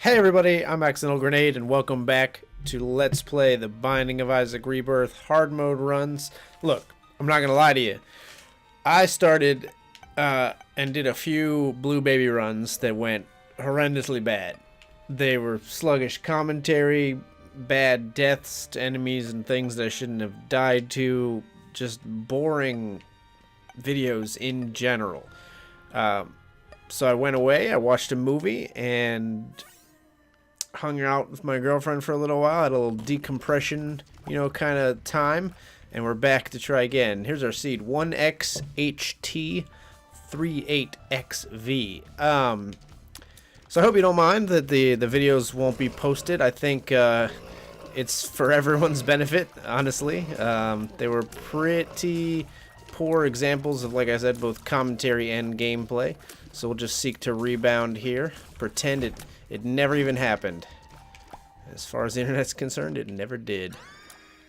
Hey everybody, I'm Accidental Grenade and welcome back to Let's Play the Binding of Isaac Rebirth hard mode runs. Look, I'm not gonna lie to you. I started and did a few Blue Baby runs that went horrendously bad. They were sluggish commentary, bad deaths to enemies and things that I shouldn't have died to, just boring videos in general. So I went away, I watched a movie, and hung out with my girlfriend for a little while, had a little decompression, kind of time, and we're back to try again. Here's our seed, 1XHT38XV. So I hope you don't mind that the videos won't be posted. I think it's for everyone's benefit, honestly. They were pretty poor examples of, like I said, both commentary and gameplay. So we'll just seek to rebound here. Pretend it never even happened. As far as the internet's concerned, it never did.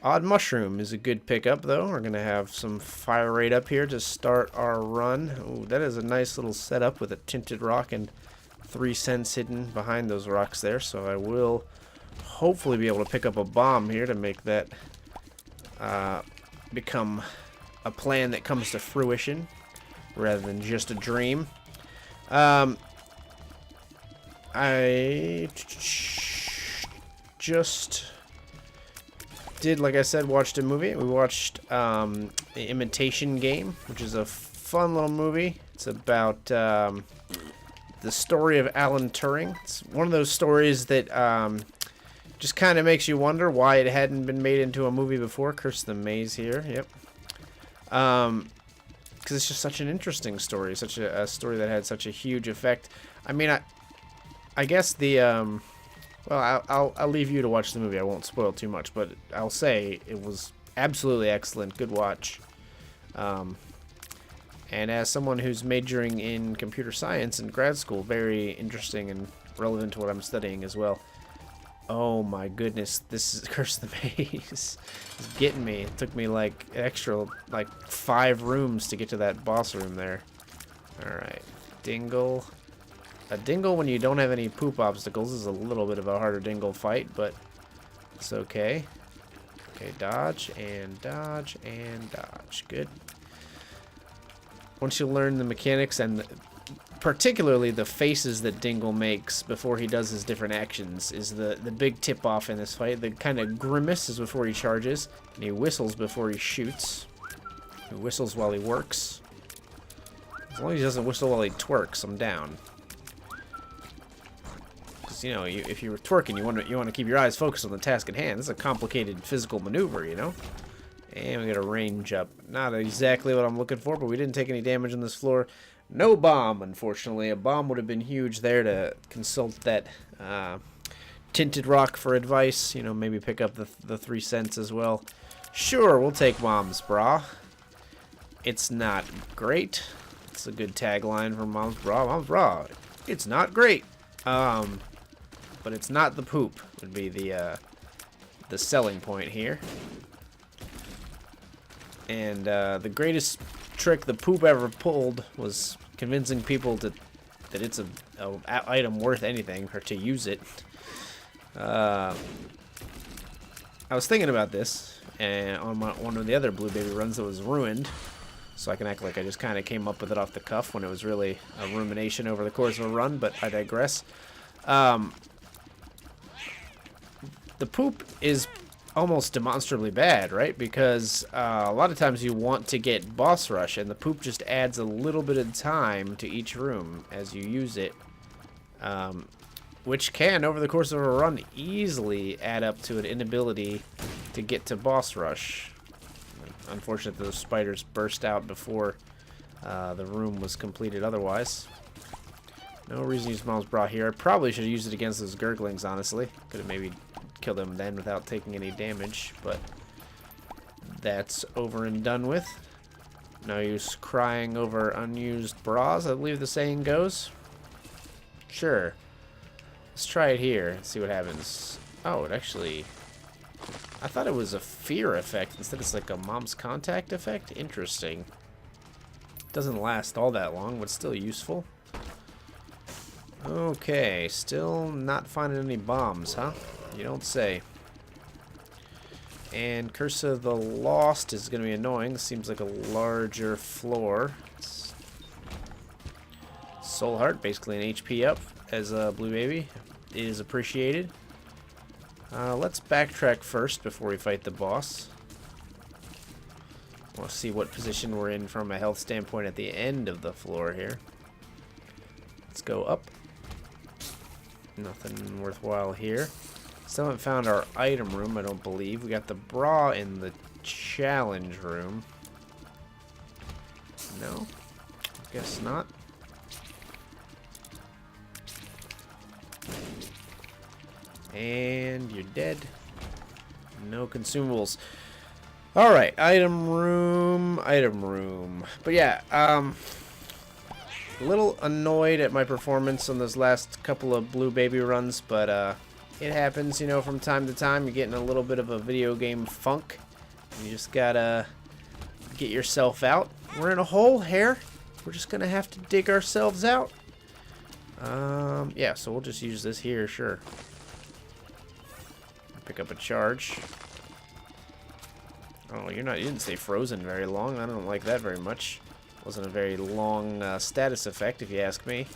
Odd Mushroom is a good pickup, though. We're going to have some fire rate up here to start our run. Ooh, that is a nice little setup with a tinted rock and 3 cents hidden behind those rocks there. So I will hopefully be able to pick up a bomb here to make that become a plan that comes to fruition rather than just a dream. I just did, like I said, watched a movie. We watched The Imitation Game, which is a fun little movie. It's about the story of Alan Turing. It's one of those stories that just kind of makes you wonder why it hadn't been made into a movie before. Curse the Maze here. Yep. Because it's just such an interesting story, such a story that had such a huge effect. I mean, I guess the well, I'll leave you to watch the movie. I won't spoil too much, but I'll say it was absolutely excellent. Good watch. And as someone who's majoring in computer science in grad school, very interesting and relevant to what I'm studying as well. Oh my goodness, this is Curse the Maze. It's getting me. It took me like 5 rooms to get to that boss room there. Alright. Dingle. A dingle when you don't have any poop obstacles is a little bit of a harder dingle fight, but it's okay. Okay, dodge and dodge and dodge. Good. Once you learn the mechanics and particularly the faces that Dingle makes before he does his different actions is the big tip-off in this fight. The kind of grimace is before he charges, and he whistles before he shoots. He whistles while he works. As long as he doesn't whistle while he twerks, I'm down. Because, if you're twerking, you want to keep your eyes focused on the task at hand. This is a complicated physical maneuver, And we got a range up. Not exactly what I'm looking for, but we didn't take any damage on this floor. No bomb, unfortunately. A bomb would have been huge there to consult that tinted rock for advice. Maybe pick up the 3 cents as well. Sure, we'll take bombs, brah. It's not great. It's a good tagline for Moms Brah. Moms Brah. It's not great. But it's not the poop would be the selling point here. And the greatest trick the poop ever pulled was convincing people that it's a item worth anything or to use it. I was thinking about this and on one of the other Blue Baby runs that was ruined, so I can act like I just kind of came up with it off the cuff when it was really a rumination over the course of a run, but I digress. The poop is almost demonstrably bad, right? Because a lot of times you want to get boss rush, and the poop just adds a little bit of time to each room as you use it, which can, over the course of a run, easily add up to an inability to get to boss rush. Unfortunately, those spiders burst out before the room was completed otherwise. No reason to use Mom's Bra here. I probably should have used it against those gurglings, honestly. Could have maybe killed them then without taking any damage, but that's over and done with. No use crying over unused bras, I believe the saying goes. Sure. Let's try it here and see what happens. Oh, it actually... I thought it was a fear effect. Instead it's like a mom's contact effect? Interesting. Doesn't last all that long, but still useful. Okay, still not finding any bombs, huh? You don't say. And Curse of the Lost is going to be annoying. Seems like a larger floor. Soul Heart, basically an HP up as a Blue Baby. It is appreciated. Let's backtrack first before we fight the boss. We'll see what position we're in from a health standpoint at the end of the floor here. Let's go up. Nothing worthwhile here. Still haven't found our item room, I don't believe. We got the bra in the challenge room. No? Guess not. And you're dead. No consumables. Alright, item room, item room. But yeah, a little annoyed at my performance on those last couple of Blue Baby runs, but it happens, you know, from time to time. You're getting a little bit of a video game funk. You just gotta get yourself out. We're in a hole here. We're just gonna have to dig ourselves out. Yeah, so we'll just use this here, sure. Pick up a charge. Oh, you didn't stay frozen very long. I don't like that very much. Wasn't a very long status effect, if you ask me.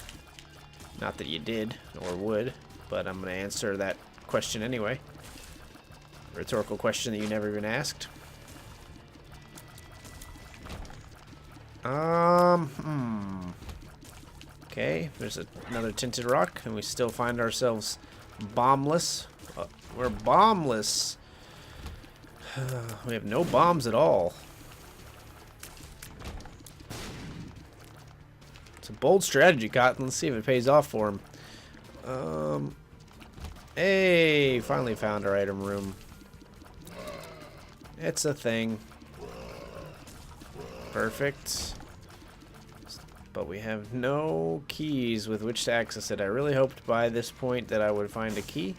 Not that you did, or would, but I'm going to answer that question anyway. Rhetorical question that you never even asked. Okay, there's another tinted rock, and we still find ourselves bombless. We're bombless. We have no bombs at all. It's a bold strategy, Cotton. Let's see if it pays off for him. Hey, finally found our item room. It's a thing. Perfect. But we have no keys with which to access it. I really hoped by this point that I would find a key.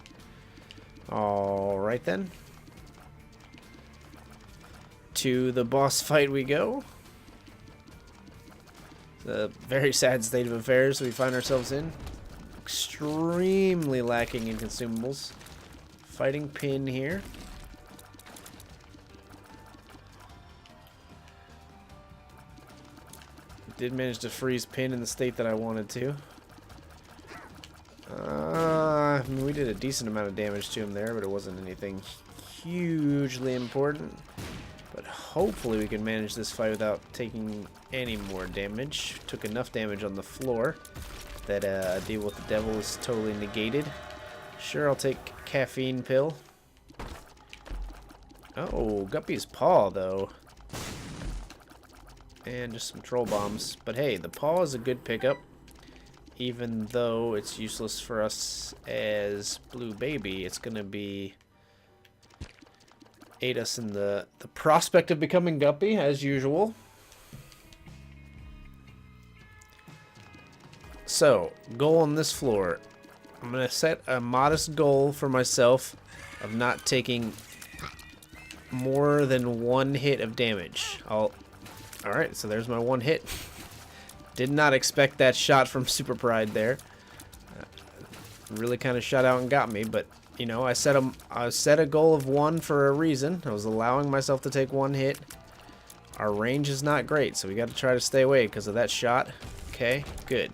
Alright then. To the boss fight we go. The very sad state of affairs we find ourselves in. Extremely lacking in consumables. Fighting Pin here. Did manage to freeze Pin in the state that I wanted to. I mean, we did a decent amount of damage to him there, but it wasn't anything hugely important. But hopefully we can manage this fight without taking any more damage. Took enough damage on the floor that a deal with the devil is totally negated. Sure, I'll take caffeine pill. Oh, Guppy's paw, though. And just some troll bombs. But hey, the paw is a good pickup. Even though it's useless for us as Blue Baby, it's going to be aid us in the prospect of becoming Guppy, as usual. So, goal on this floor. I'm going to set a modest goal for myself of not taking more than one hit of damage. Alright, so there's my one hit. Did not expect that shot from Super Pride there. Really kind of shot out and got me, but you know, I set a goal of 1 for a reason. I was allowing myself to take 1 hit. Our range is not great, so we got to try to stay away because of that shot. Okay, good.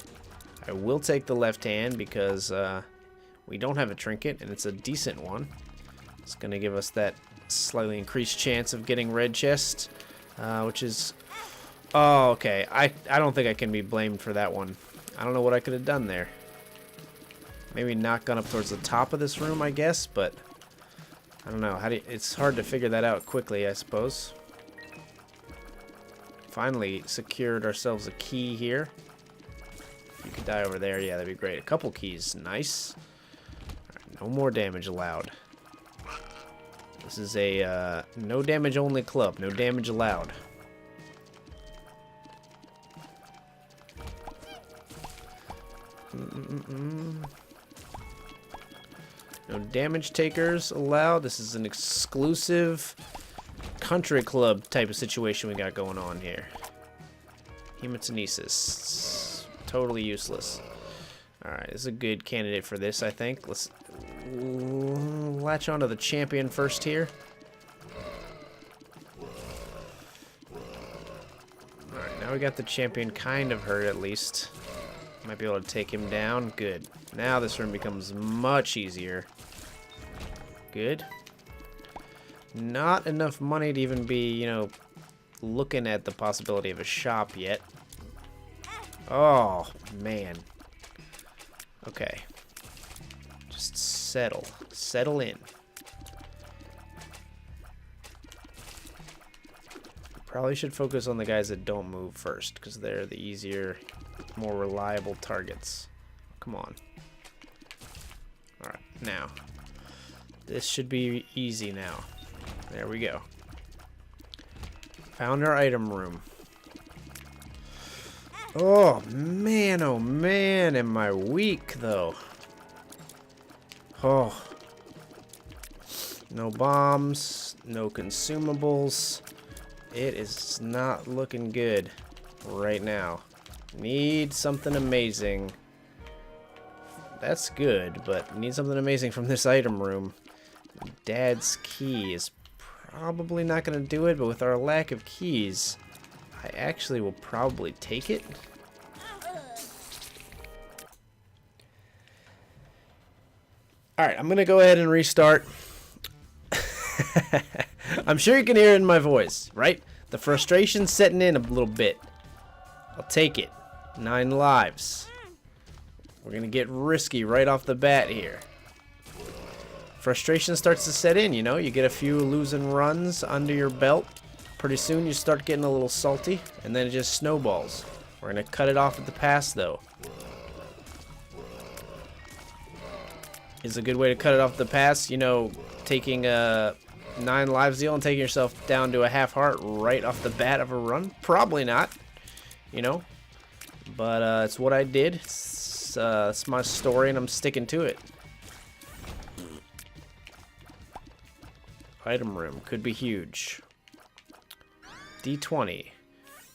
I will take the left hand because we don't have a trinket, and it's a decent one. It's going to give us that slightly increased chance of getting red chest, which is... Oh, okay. I don't think I can be blamed for that one. I don't know what I could have done there. Maybe not gone up towards the top of this room, I guess, but I don't know. It's hard to figure that out quickly, I suppose. Finally secured ourselves a key here. If you could die over there, yeah, that'd be great. A couple keys, nice. All right, no more damage allowed. This is a no damage only club. No damage allowed. No damage takers allowed. This is an exclusive country club type of situation we got going on here. Hematenesis. Totally useless. Alright, this is a good candidate for this, I think. Let's latch onto the champion first here. Alright, now we got the champion kind of hurt at least. Might be able to take him down. Good. Now this room becomes much easier. Good. Not enough money to even be, you know, looking at the possibility of a shop yet. Oh, man. Okay. Just settle. Settle in. Probably should focus on the guys that don't move first, because they're the easier, more reliable targets. Come on. Alright, now. This should be easy now. There we go. Found our item room. Oh man, am I weak though. Oh. No bombs, no consumables. It is not looking good right now. Need something amazing. That's good, but need something amazing from this item room. Dad's key is probably not going to do it, but with our lack of keys, I actually will probably take it. Alright, I'm going to go ahead and restart. I'm sure you can hear it in my voice, right? The frustration's setting in a little bit. I'll take it. 9 lives. We're going to get risky right off the bat here. Frustration starts to set in, you know? You get a few losing runs under your belt. Pretty soon you start getting a little salty, and then it just snowballs. We're going to cut it off at the pass, though. Is a good way to cut it off the pass, you know, taking a 9 lives deal and taking yourself down to a half heart right off the bat of a run? Probably not, you know? But it's what I did. It's my story, and I'm sticking to it. Item room could be huge. D20.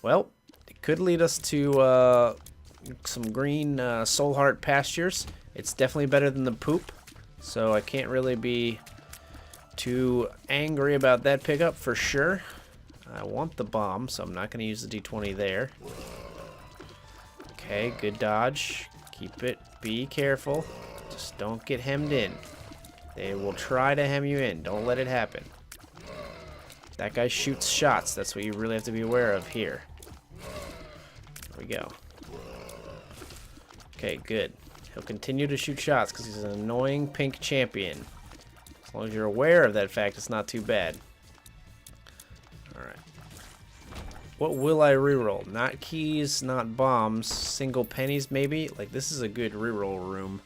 Well, it could lead us to some green soul heart pastures. It's definitely better than the poop, so I can't really be too angry about that pickup for sure. I want the bomb, so I'm not going to use the D20 there. Okay, good dodge. Keep it. Be careful. Just don't get hemmed in. They will try to hem you in. Don't let it happen. That guy shoots shots. That's what you really have to be aware of here. There we go. Okay, good. He'll continue to shoot shots because he's an annoying pink champion. As long as you're aware of that fact, it's not too bad. Alright. What will I reroll? Not keys, not bombs. Single pennies, maybe? Like, this is a good reroll room.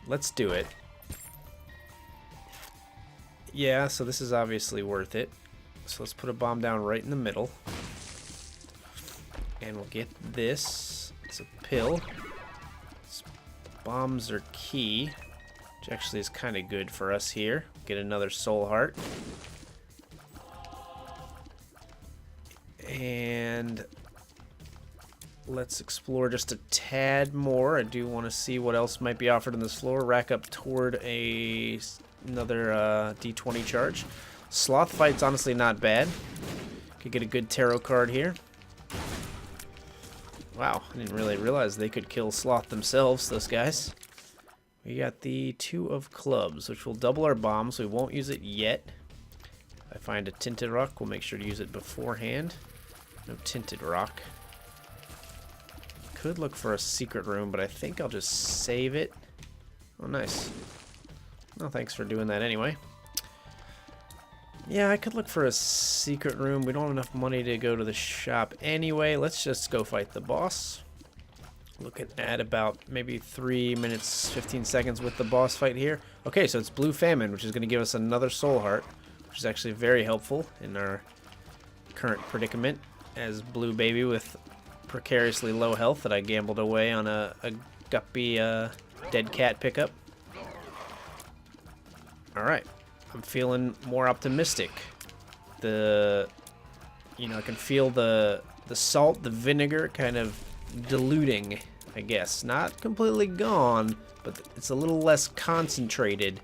Let's do it. Yeah, so this is obviously worth it. So let's put a bomb down right in the middle. And we'll get this. It's a pill. Bombs are key, which actually is kind of good for us here. Get another soul heart. And let's explore just a tad more. I do want to see what else might be offered on this floor. Rack up toward another D20 charge. Sloth fight's honestly not bad. Could get a good tarot card here. Wow, I didn't really realize they could kill Sloth themselves, those guys. We got the 2 of clubs, which will double our bombs. We won't use it yet. If I find a tinted rock, we'll make sure to use it beforehand. No tinted rock. Could look for a secret room, but I think I'll just save it. Oh, nice. Well, thanks for doing that anyway. Yeah, I could look for a secret room. We don't have enough money to go to the shop anyway. Let's just go fight the boss. Looking at about maybe 3 minutes, 15 seconds with the boss fight here. Okay, so it's Blue Famine, which is going to give us another soul heart, which is actually very helpful in our current predicament as Blue Baby with precariously low health that I gambled away on a guppy dead cat pickup. Alright. I'm feeling more optimistic. I can feel the salt, the vinegar kind of diluting, I guess. Not completely gone, but it's a little less concentrated.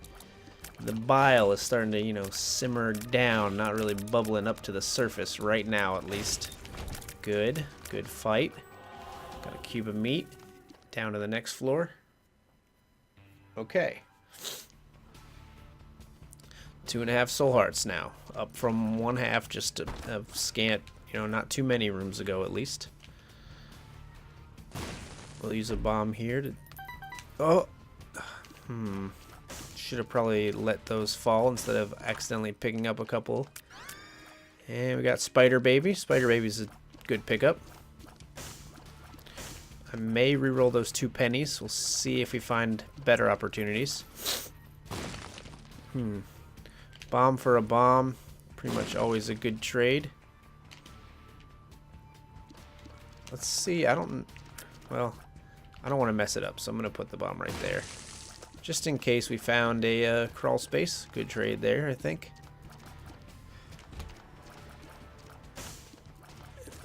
The bile is starting to, you know, simmer down, not really bubbling up to the surface right now, at least. Good. Good fight. Got a cube of meat. Down to the next floor. Okay. 2.5 soul hearts now. Up from 1/2 just a scant, you know, not too many rooms ago at least. We'll use a bomb here to... Oh! Should have probably let those fall instead of accidentally picking up a couple. And we got Spider Baby. Spider Baby's a good pickup. I may reroll those 2 pennies. We'll see if we find better opportunities. Bomb for a bomb. Pretty much always a good trade. Let's see. I don't want to mess it up, so I'm going to put the bomb right there. Just in case we found a crawl space. Good trade there, I think.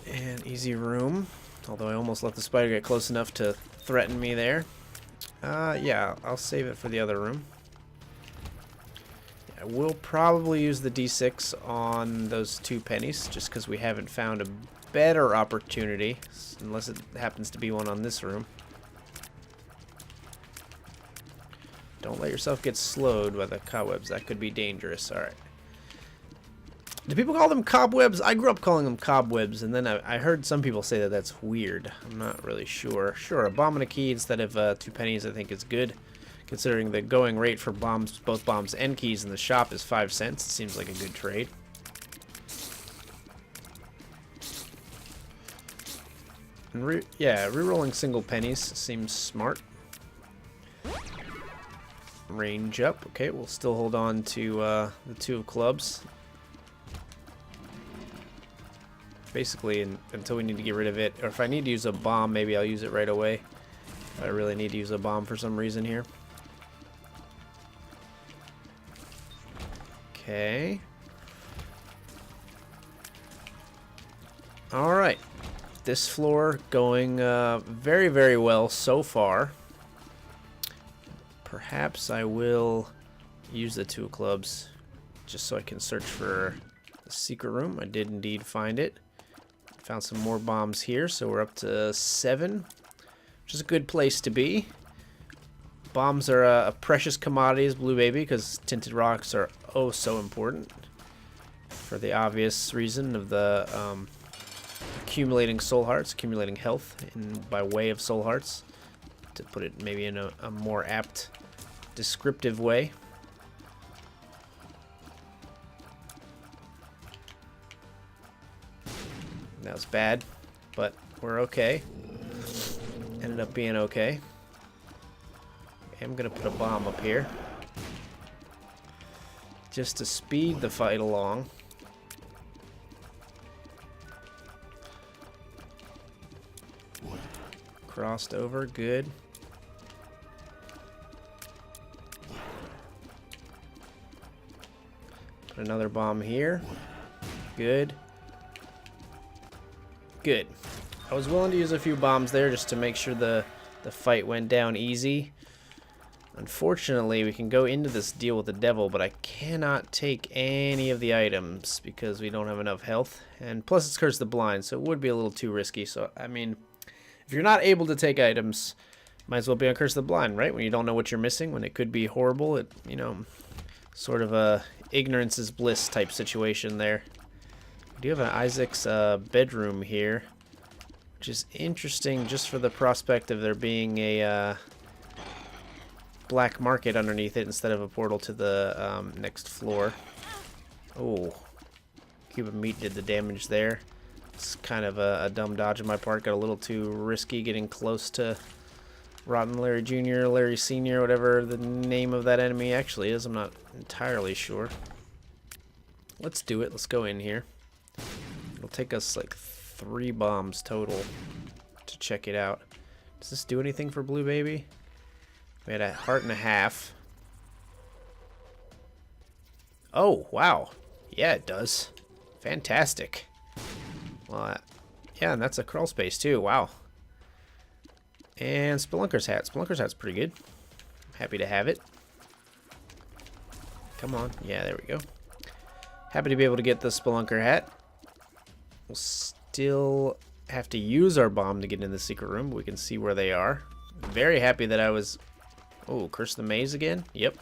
And easy room. Although I almost let the spider get close enough to threaten me there. Yeah, I'll save it for the other room. Yeah, we'll probably use the D6 on those 2 pennies, just because we haven't found a better opportunity. Unless it happens to be one on this room. Don't let yourself get slowed by the cobwebs. That could be dangerous. Alright. Do people call them cobwebs? I grew up calling them cobwebs, and then I heard some people say that that's weird. I'm not really sure. Sure, a bomb and a key instead of 2 pennies I think is good. Considering the going rate for bombs, both bombs and keys in the shop is 5 cents. It seems like a good trade. And rerolling single pennies seems smart. Range up. Okay, we'll still hold on to the 2 of clubs. Basically, until we need to get rid of it. Or if I need to use a bomb, maybe I'll use it right away. If I really need to use a bomb for some reason here. Okay. Alright. This floor going very, very well so far. Perhaps I will use the 2 of clubs just so I can search for the secret room. I did indeed find it. Found some more bombs here, so we're up to 7, which is a good place to be. Bombs are a precious commodity, as Blue Baby, because tinted rocks are oh so important. For the obvious reason of the accumulating soul hearts, accumulating health by way of soul hearts. To put it maybe in a more apt descriptive way. That was bad, but we're okay. Ended up being okay. I'm gonna put a bomb up here just to speed the fight along. Crossed over, good. Put another bomb here. Good. Good. I was willing to use a few bombs there just to make sure the fight went down easy. Unfortunately, we can go into this deal with the devil, but I cannot take any of the items because we don't have enough health. And plus it's Curse the Blind, so it would be a little too risky. So, I mean, if you're not able to take items, might as well be on Curse the Blind, right? When you don't know what you're missing, when it could be horrible, it, you know, sort of a ignorance is bliss type situation there. We do have an Isaac's bedroom here, which is interesting just for the prospect of there being a black market underneath it instead of a portal to the next floor. Oh, cube of meat did the damage there. It's kind of a dumb dodge on my part. Got a little too risky getting close to Rotten Larry Jr., Larry Sr., whatever the name of that enemy actually is. I'm not entirely sure. Let's do it. Let's go in here. It'll take us like 3 bombs total to check it out. Does this do anything for Blue Baby? We had a heart and a half. Oh, wow. Yeah, it does. Fantastic. Well, yeah, and that's a crawl space too. Wow. And Spelunker's hat. Spelunker's hat's pretty good. Happy to have it. Come on. Yeah, there we go. Happy to be able to get the Spelunker hat. We'll still have to use our bomb to get in the secret room, but we can see where they are. Very happy that I was... Oh, Curse the Maze again? Yep.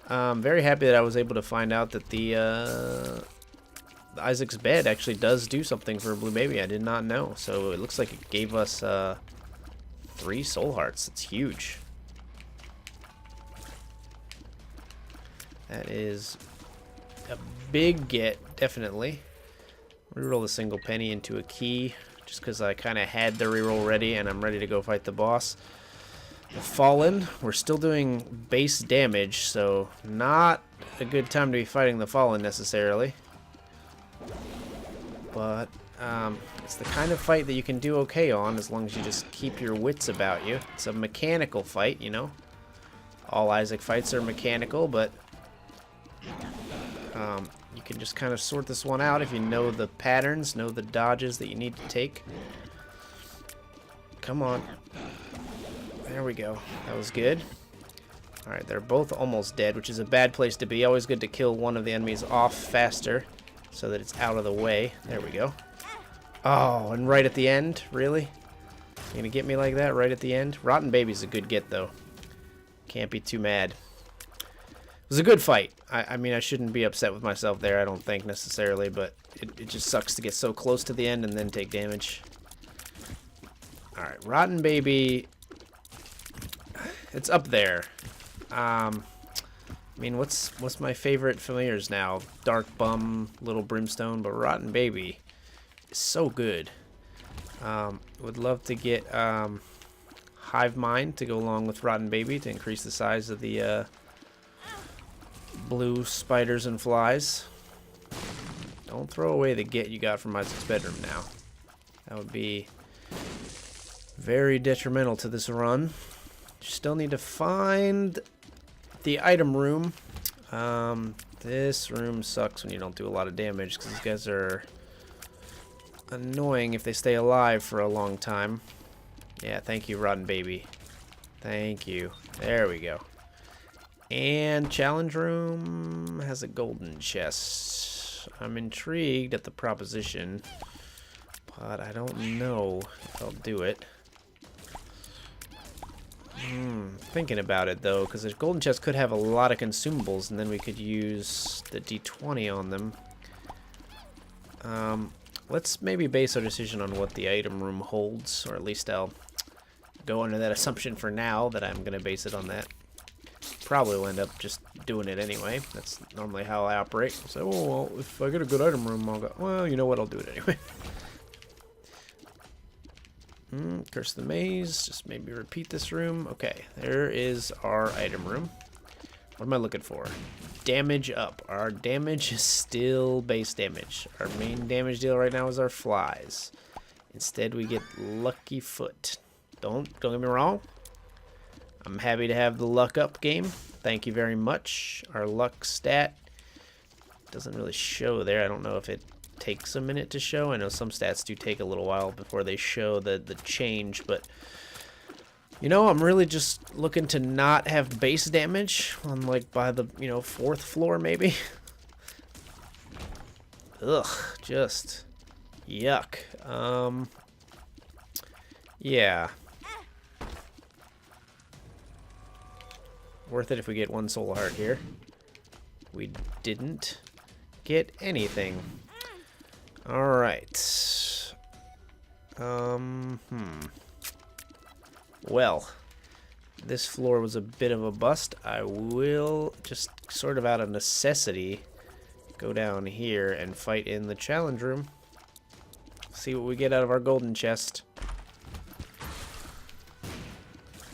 Very happy that I was able to find out that the Isaac's bed actually does do something for a blue baby. I did not know. So it looks like it gave us 3 soul hearts. It's huge. That is a big get, definitely. Reroll the single penny into a key, just because I kind of had the reroll ready and I'm ready to go fight the boss. The Fallen, we're still doing base damage, so not a good time to be fighting the Fallen necessarily. But it's the kind of fight that you can do okay on as long as you just keep your wits about you. It's a mechanical fight, you know. All Isaac fights are mechanical, but you can just kind of sort this one out if you know the patterns, know the dodges that you need to take. Come on. There we go. That was good. Alright, they're both almost dead, which is a bad place to be. Always good to kill one of the enemies off faster so that it's out of the way. There we go. Oh, and right at the end? Really? You gonna get me like that right at the end? Rotten Baby's a good get, though. Can't be too mad. It was a good fight. I mean, I shouldn't be upset with myself there, I don't think, necessarily, but it just sucks to get so close to the end and then take damage. Alright, Rotten Baby... It's up there. I mean, what's my favorite familiars now? Dark Bum, Little Brimstone, but Rotten Baby is so good. Would love to get Hive Mind to go along with Rotten Baby to increase the size of the blue spiders and flies. Don't throw away the get you got from Isaac's bedroom now. That would be very detrimental to this run. Still need to find the item room. This room sucks when you don't do a lot of damage because these guys are annoying if they stay alive for a long time. Yeah, thank you, Rotten Baby. Thank you. There we go. And challenge room has a golden chest. I'm intrigued at the proposition, but I don't know if I'll do it. Thinking about it though, because the golden chest could have a lot of consumables, and then we could use the D20 on them. Let's maybe base our decision on what the item room holds, or at least I'll go under that assumption for now that I'm going to base it on that. Probably will end up just doing it anyway. That's normally how I operate. So, oh, well, if I get a good item room, I'll go, well, you know what, I'll do it anyway. Curse the Maze. Just maybe repeat this room. Okay, there is our item room. What am I looking for? Damage up. Our damage is still base damage. Our main damage deal right now is our flies. Instead, we get Lucky Foot. Don't get me wrong. I'm happy to have the luck up game. Thank you very much. Our luck stat doesn't really show there. I don't know if it takes a minute to show. I know some stats do take a little while before they show the change, but you know, I'm really just looking to not have base damage on, like, by the, you know, 4th floor maybe. Ugh, just yuck. Yeah. Worth it if we get 1 soul heart here. We didn't get anything. Alright. Well, this floor was a bit of a bust. I will just sort of out of necessity go down here and fight in the challenge room. See what we get out of our golden chest.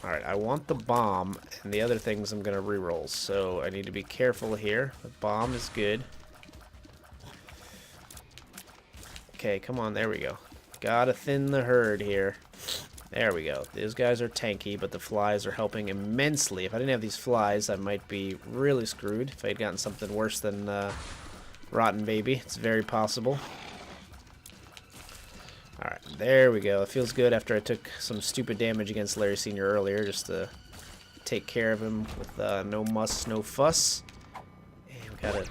Alright, I want the bomb, and the other things I'm going to reroll, so I need to be careful here. The bomb is good. Okay, come on, there we go. Gotta thin the herd here. There we go. These guys are tanky, but the flies are helping immensely. If I didn't have these flies, I might be really screwed. If I had gotten something worse than Rotten Baby, it's very possible. Alright, there we go. It feels good after I took some stupid damage against Larry Sr. earlier, just to take care of him with no muss, no fuss. And we got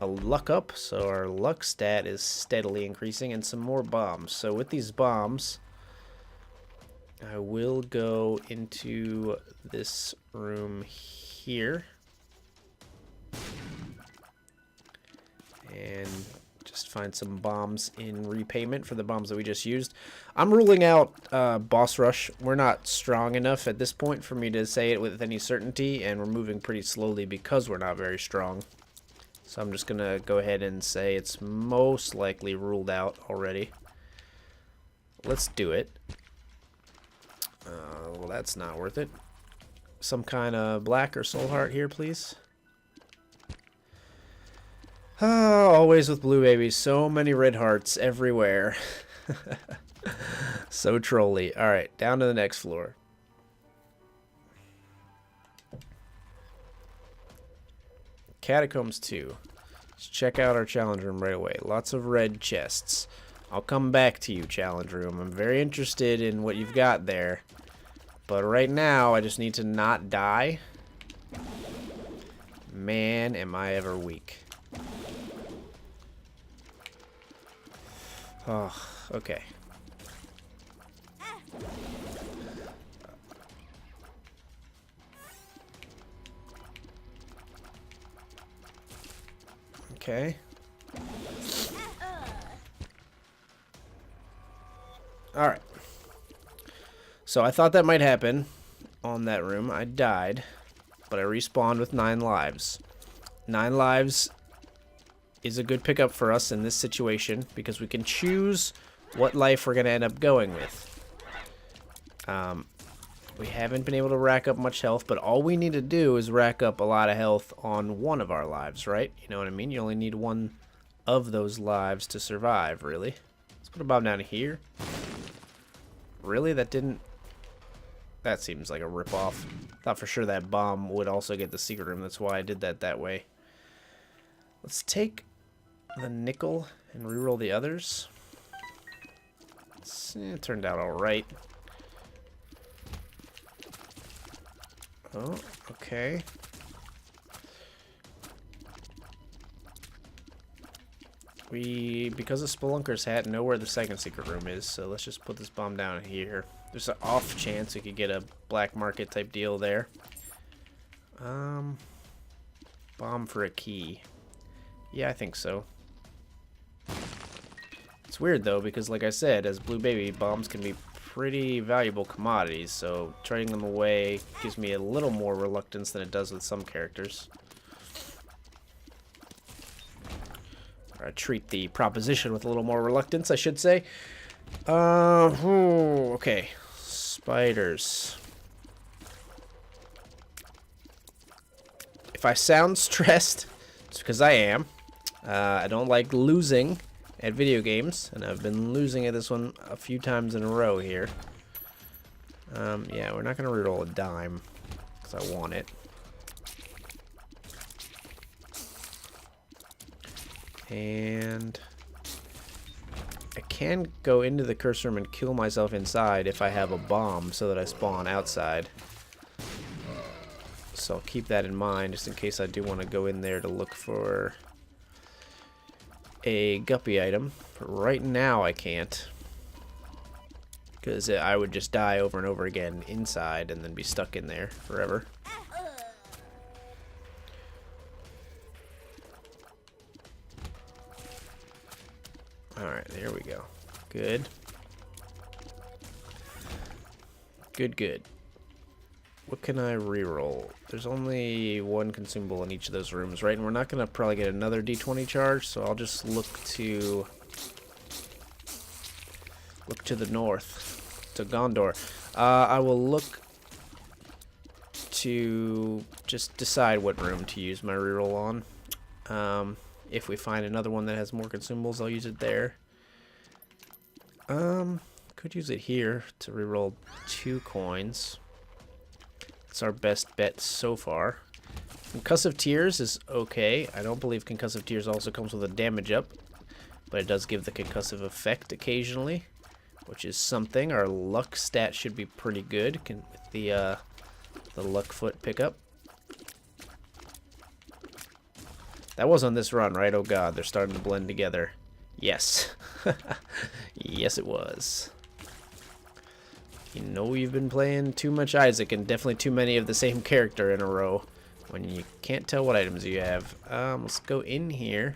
a luck up, so our luck stat is steadily increasing, and some more bombs. So with these bombs, I will go into this room here. And just find some bombs in repayment for the bombs that we just used. I'm ruling out boss rush. We're not strong enough at this point for me to say it with any certainty, and we're moving pretty slowly because we're not very strong. So I'm just going to go ahead and say it's most likely ruled out already. Let's do it. Well, that's not worth it. Some kind of black or soul heart here, please. Oh, always with blue babies. So many red hearts everywhere. So trolly. Alright, down to the next floor. Catacombs 2. Let's check out our challenge room right away. Lots of red chests. I'll come back to you, challenge room. I'm very interested in what you've got there. But right now, I just need to not die. Man, am I ever weak. Oh, okay. Okay. Alright. So I thought that might happen on that room. I died, but I respawned with 9 lives. 9 lives is a good pickup for us in this situation because we can choose what life we're going to end up going with. We haven't been able to rack up much health, but all we need to do is rack up a lot of health on one of our lives, right? You know what I mean? You only need one of those lives to survive, really. Let's put a bomb down here. Really? That didn't... That seems like a ripoff. Thought for sure that bomb would also get the secret room. That's why I did that way. Let's take the nickel and reroll the others. It turned out alright. Oh, okay. Because of Spelunker's hat, know where the second secret room is, so let's just put this bomb down here. There's an off chance we could get a black market type deal there. Bomb for a key. Yeah, I think so. It's weird though, because like I said, as Blue Baby, bombs can be pretty valuable commodities, so trading them away gives me a little more reluctance than it does with some characters. Or I treat the proposition with a little more reluctance, I should say. Okay. Spiders. If I sound stressed, it's because I am. I don't like losing at video games, and I've been losing at this one a few times in a row here. Yeah, we're not going to reroll a dime, because I want it. And I can go into the curse room and kill myself inside if I have a bomb so that I spawn outside. So I'll keep that in mind just in case I do want to go in there to look for a guppy item. But right now I can't, because I would just die over and over again inside and then be stuck in there forever. Alright, there we go. Good. Good. What can I reroll? There's only one consumable in each of those rooms, right? And we're not going to probably get another D20 charge, so I'll just look to the north, to Gondor. I will look to just decide what room to use my reroll on. If we find another one that has more consumables, I'll use it there. Could use it here to reroll 2 coins. It's our best bet so far. Concussive Tears is okay. I don't believe Concussive Tears also comes with a damage up, but it does give the concussive effect occasionally. which is something. Our luck stat should be pretty good with the luck foot pickup. That was on this run, right? Oh god, they're starting to blend together. Yes. Yes, it was. You know you've been playing too much Isaac and definitely too many of the same character in a row when you can't tell what items you have. Let's go in here.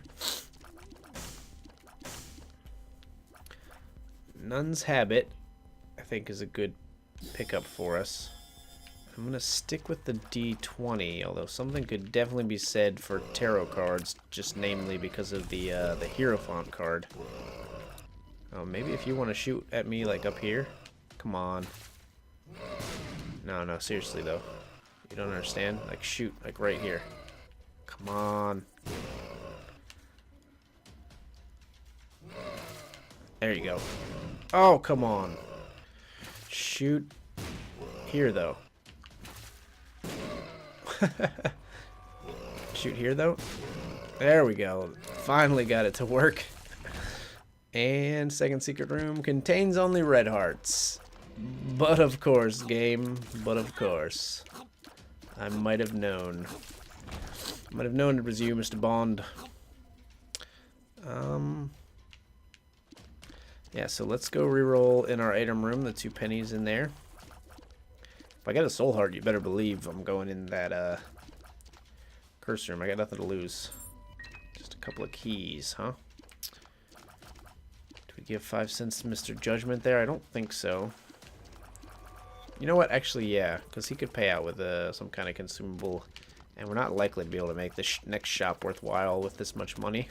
Nun's Habit, I think, is a good pickup for us. I'm going to stick with the D20, although something could definitely be said for tarot cards, just namely because of the Hierophant card. Oh, maybe if you want to shoot at me, like, up here? Come on. No, seriously, though. You don't understand? Like, shoot, like, right here. Come on. There you go. Oh, come on. Shoot here, though. Shoot here, though. There we go. Finally got it to work. And second secret room contains only red hearts. But of course, game. But of course. I might have known. Might have known it was you, Mr. Bond. Yeah, so let's go reroll in our item room, the 2 pennies in there. If I get a soul heart, you better believe I'm going in that curse room. I got nothing to lose. Just a couple of keys, huh? Do we give 5 cents to Mr. Judgment there? I don't think so. You know what? Actually, yeah, because he could pay out with some kind of consumable, and we're not likely to be able to make this next shop worthwhile with this much money.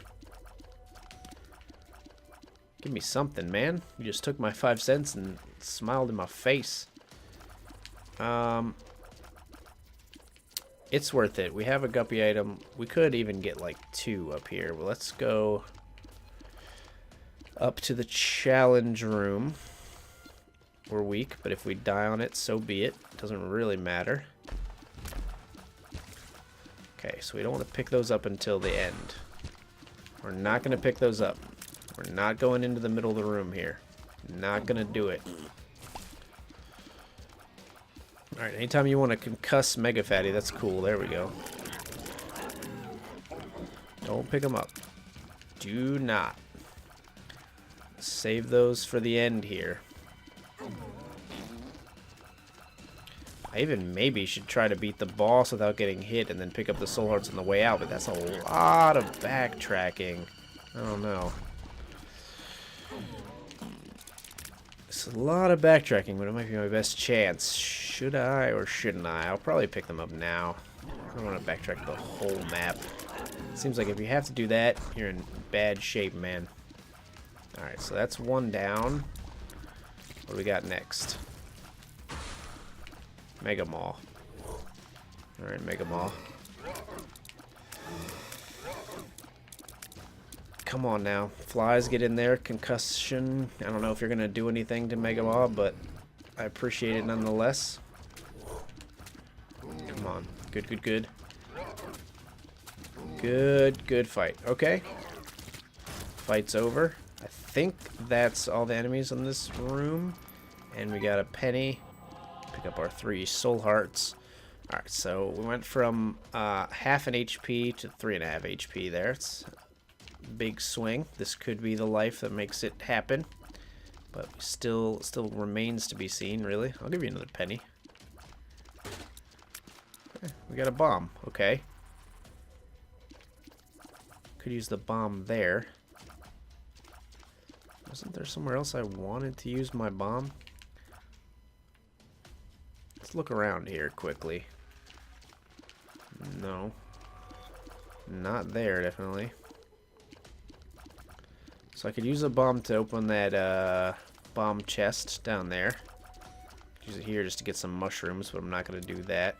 Give me something, man. You just took my 5 cents and smiled in my face. It's worth it. We have a guppy item. We could even get like 2 up here. Well, let's go up to the challenge room. We're weak, but if we die on it, so be it. Doesn't really matter. Okay, so we don't want to pick those up until the end. We're not going to pick those up. We're not going into the middle of the room here. Not going to do it. Alright, anytime you want to concuss Mega Fatty, that's cool. There we go. Don't pick them up. Do not. Save those for the end here. I even maybe should try to beat the boss without getting hit and then pick up the soul hearts on the way out, but that's a lot of backtracking. I don't know. It's a lot of backtracking, but it might be my best chance. Should I or shouldn't I? I'll probably pick them up now. I don't want to backtrack the whole map. Seems like if you have to do that, you're in bad shape, man. Alright, so that's 1 down. What do we got next? Mega Maw. Alright, Mega Maw. Come on now. Flies, get in there. Concussion. I don't know if you're going to do anything to Mega Maw, but I appreciate it nonetheless. Come on. Good, good, good. Good, good fight. Okay. Fight's over. I think that's all the enemies in this room. And we got a penny. Pick up our 3 soul hearts. Alright, so we went from half an HP to 3.5 HP there. It's a big swing. This could be the life that makes it happen. But still remains to be seen, really. I'll give you another penny. We got a bomb. Okay. Could use the bomb there. Wasn't there somewhere else I wanted to use my bomb? Let's look around here quickly. No. Not there, definitely. So I could use a bomb to open that bomb chest down there. Use it here just to get some mushrooms, but I'm not going to do that.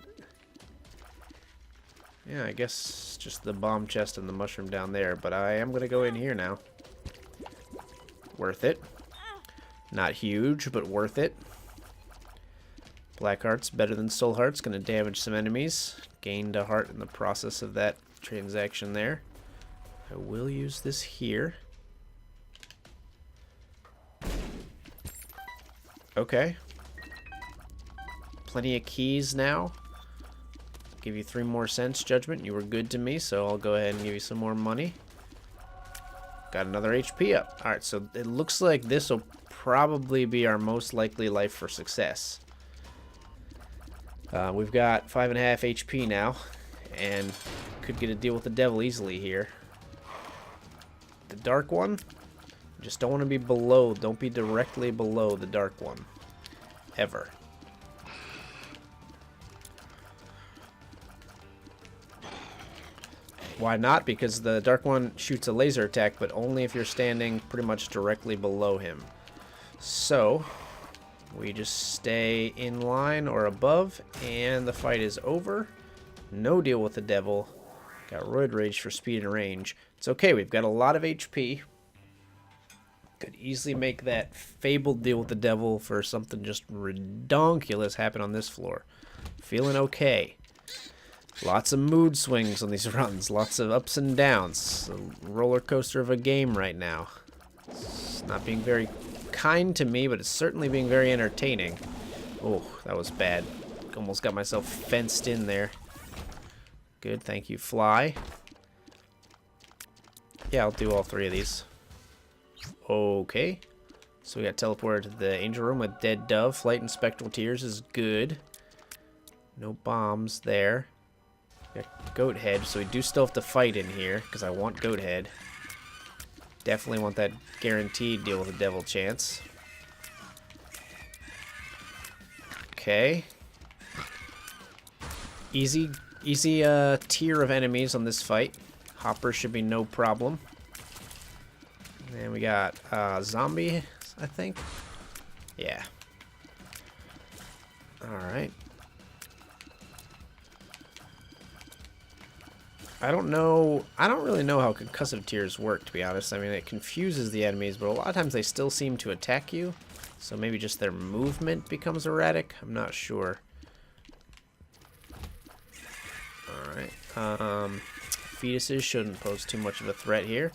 Yeah, I guess just the bomb chest and the mushroom down there, but I am going to go in here now. Worth it. Not huge, but worth it. Black heart's better than soul heart's. Going to damage some enemies. Gained a heart in the process of that transaction there. I will use this here. okay. Plenty of keys now. Give you 3 more cents, Judgment. You were good to me, so I'll go ahead and give you some more money. Got another HP up. Alright, so it looks like this will probably be our most likely life for success. We've got 5.5 HP now, and could get a deal with the devil easily here. The dark one, just don't want to be below, don't be directly below the dark one. Ever. Why not? Because the dark one shoots a laser attack, but only if you're standing pretty much directly below him. So, we just stay in line or above, and the fight is over. No deal with the devil. Got Roid Rage for speed and range. It's okay, we've got a lot of HP. Could easily make that fabled deal with the devil for something just redonkulous happen on this floor. Feeling okay. Lots of mood swings on these runs. Lots of ups and downs. A roller coaster of a game right now. It's not being very kind to me, but it's certainly being very entertaining. Oh, that was bad. Almost got myself fenced in there. Good, thank you, Fly. Yeah, I'll do all 3 of these. Okay. So we got teleported to the angel room with Dead Dove. Flight and Spectral Tears is good. No bombs there. Got Goat Head, so we do still have to fight in here, because I want Goat Head. Definitely want that guaranteed deal with the devil chance. Okay. Easy tier of enemies on this fight. Hopper should be no problem. And we got zombie, I think. Yeah. Alright. I don't really know how concussive tears work, to be honest. I mean, it confuses the enemies, but a lot of times they still seem to attack you. So maybe just their movement becomes erratic. I'm not sure. Alright. Fetuses shouldn't pose too much of a threat here.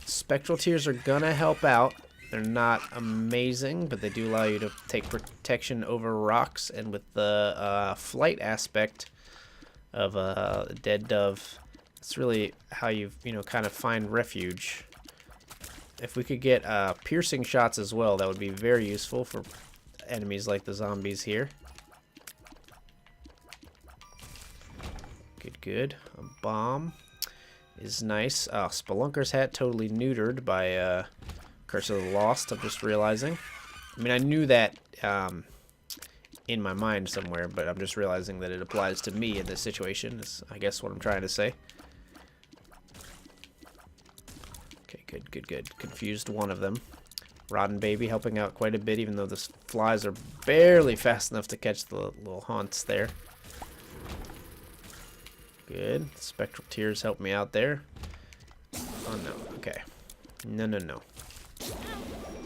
Spectral tears are gonna help out. They're not amazing, but they do allow you to take protection over rocks, and with the flight aspect of Dead Dove, it's really how you kind of find refuge. If we could get piercing shots as well, that would be very useful for enemies like the zombies here. Good. A bomb is nice. Spelunker's hat totally neutered by Curse of the Lost, I'm just realizing. I mean, I knew that in my mind somewhere, but I'm just realizing that it applies to me in this situation, is I guess what I'm trying to say. Okay, good. Confused one of them. Rotten Baby helping out quite a bit, even though the flies are barely fast enough to catch the little haunts there. Good. Spectral Tears help me out there. Oh, no. Okay. No.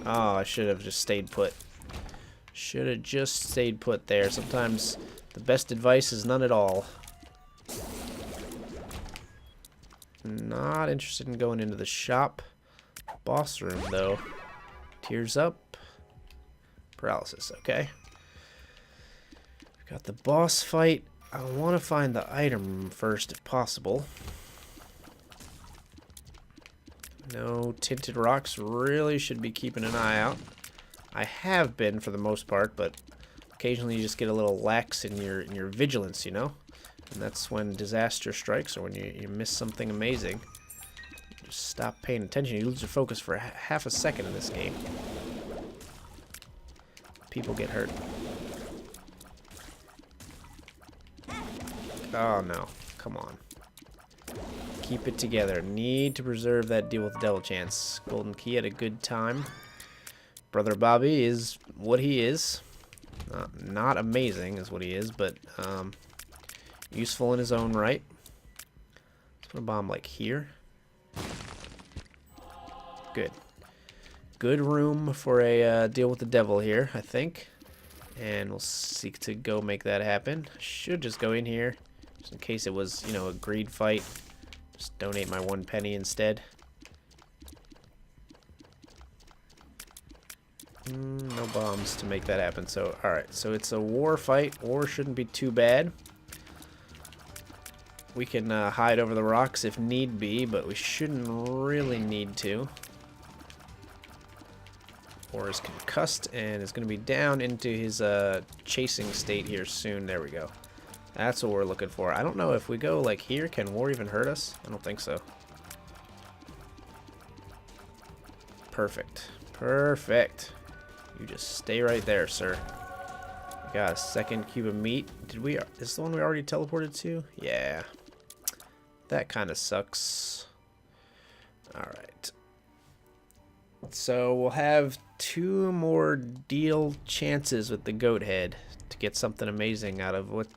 Oh, I should have just stayed put. Should have just stayed put there. Sometimes the best advice is none at all. Not interested in going into the shop. Boss room, though. Tears up. Paralysis. Okay. Got the boss fight. I want to find the item room first, if possible. No tinted rocks. Really should be keeping an eye out. I have been for the most part, but occasionally you just get a little lax in your vigilance, you know? And that's when disaster strikes, or when you miss something amazing. You just stop paying attention. You lose your focus for half a second in this game. People get hurt. Oh no, come on. Keep it together. Need to preserve that deal with the devil chance. Golden Key had a good time. Brother Bobby is what he is. Not amazing is what he is, but useful in his own right. Let's put a bomb like here. Good. Good room for a deal with the devil here, I think. And we'll seek to go make that happen. Should just go in here. Just in case it was, you know, a greed fight. Just donate my 1 penny instead. No bombs to make that happen. So, alright. So it's a war fight. War shouldn't be too bad. We can hide over the rocks if need be, but we shouldn't really need to. War is concussed and is going to be down into his chasing state here soon. There we go. That's what we're looking for. I don't know if we go like here, can war even hurt us? I don't think so. Perfect. Perfect. You just stay right there, sir. We got a second cube of meat. Did we? Is this the one we already teleported to? Yeah. That kind of sucks. Alright. So we'll have 2 more deal chances with the goat head to get something amazing out of what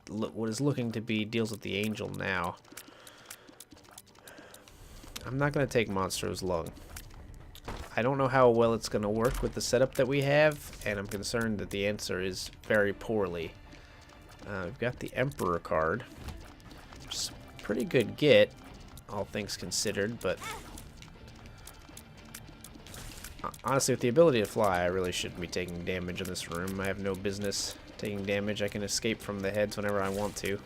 is looking to be deals with the angel now. I'm not going to take Monstro's Lung. I don't know how well it's going to work with the setup that we have, and I'm concerned that the answer is very poorly. We've got the Emperor card, which is a pretty good get, all things considered, but honestly, with the ability to fly, I really shouldn't be taking damage in this room. I have no business taking damage. I can escape from the heads whenever I want to.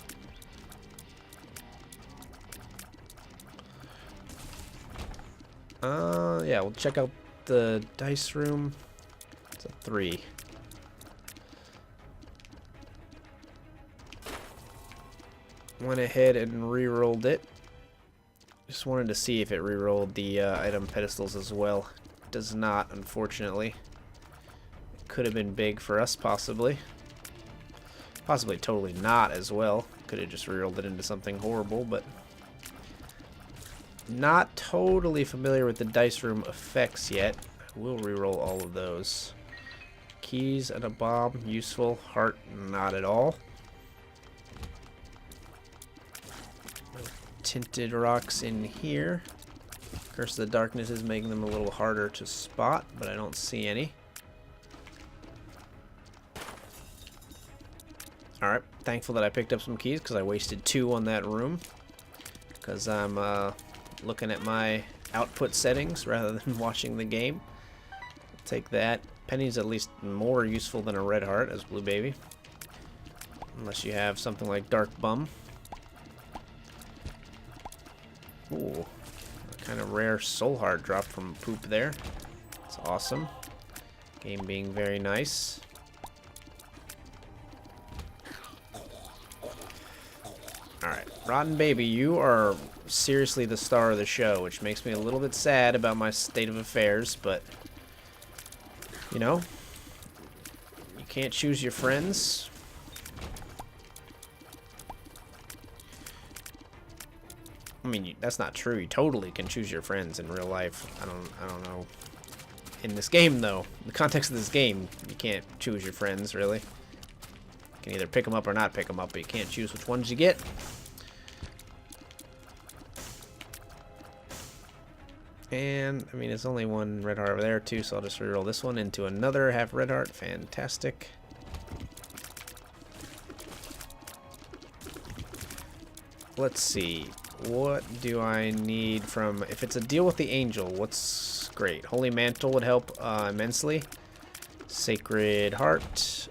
Yeah, we'll check out the dice room. It's a 3. Went ahead and re-rolled it. Just wanted to see if it re-rolled the item pedestals as well. It does not, unfortunately. It could have been big for us, possibly. Possibly totally not as well. Could have just re-rolled it into something horrible, but not totally familiar with the dice room effects yet. I will re-roll all of those. Keys and a bomb, useful. Heart, not at all. Tinted rocks in here. Curse of the Darkness is making them a little harder to spot, but I don't see any. Alright, thankful that I picked up some keys because I wasted 2 on that room. Because I'm looking at my output settings rather than watching the game. Take that. Penny's at least more useful than a red heart as Blue Baby. Unless you have something like Dark Bum. Ooh, a kind of rare soul heart drop from Poop there. It's awesome. Game being very nice. Alright, Rotten Baby, you are seriously the star of the show, which makes me a little bit sad about my state of affairs, but you know, you can't choose your friends. I mean, that's not true. You totally can choose your friends in real life. I don't know. In this game, though, in the context of this game, you can't choose your friends, really. You can either pick them up or not pick them up, but you can't choose which ones you get. And, I mean, it's only 1 red heart over there, too, so I'll just reroll this one into another half red heart. Fantastic. Let's see. What do I need from... If it's a deal with the angel, what's great? Holy Mantle would help immensely. Sacred Heart.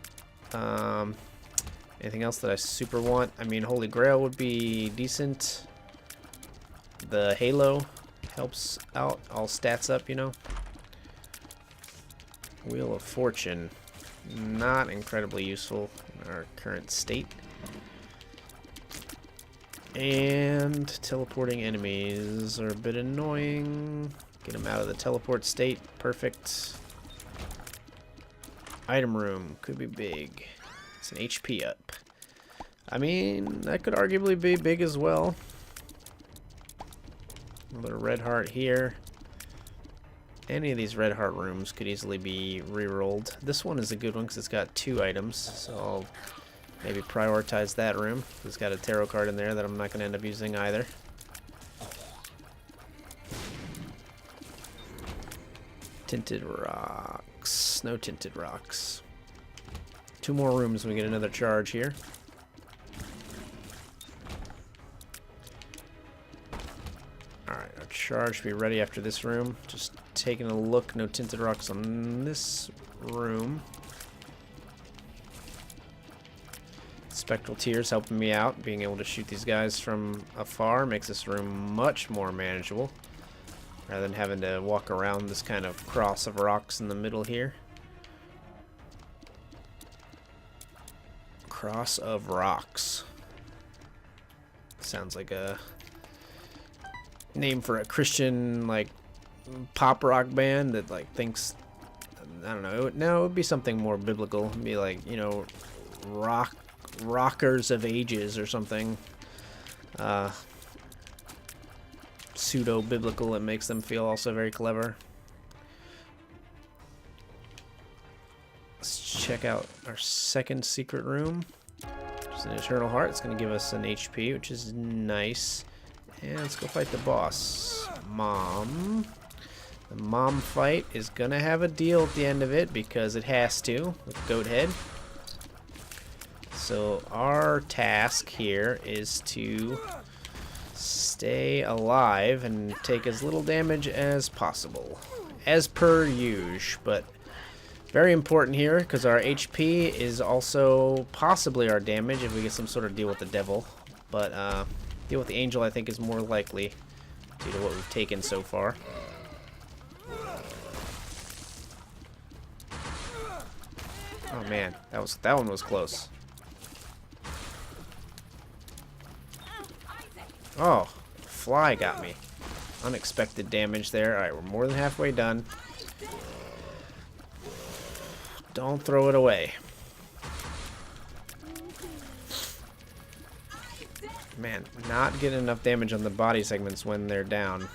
Anything else that I super want? I mean, Holy Grail would be decent. The Halo helps out. All stats up, you know. Wheel of Fortune. Not incredibly useful in our current state. And teleporting enemies are a bit annoying. Get them out of the teleport state. Perfect. Item room. Could be big. It's an HP up. I mean, that could arguably be big as well. Another red heart here. Any of these red heart rooms could easily be re-rolled. This one is a good one because it's got 2 items. So I'll maybe prioritize that room. It's got a tarot card in there that I'm not going to end up using either. Tinted rocks. No tinted rocks. 2 more rooms and we get another charge here. Alright, our charge should be ready after this room. Just taking a look. No tinted rocks on this room. Spectral tears helping me out. Being able to shoot these guys from afar makes this room much more manageable, rather than having to walk around this kind of cross of rocks in the middle here. Cross of rocks. Sounds like a name for a Christian, like, pop rock band that, like, thinks, I don't know, no, it would be something more biblical. It'd be like, you know, rockers of ages or something. Pseudo-biblical. It makes them feel also very clever. Let's check out our second secret room. Just an Eternal Heart. It's going to give us an HP, which is nice. And let's go fight the boss. Mom. The mom fight is going to have a deal at the end of it because it has to with Goathead. So our task here is to stay alive and take as little damage as possible. As per usual, but very important here because our HP is also possibly our damage if we get some sort of deal with the devil. But deal with the angel I think is more likely due to what we've taken so far. Oh man, that one was close. Oh, fly got me. Unexpected damage there. Alright, we're more than halfway done. Don't throw it away. Man, not getting enough damage on the body segments when they're down.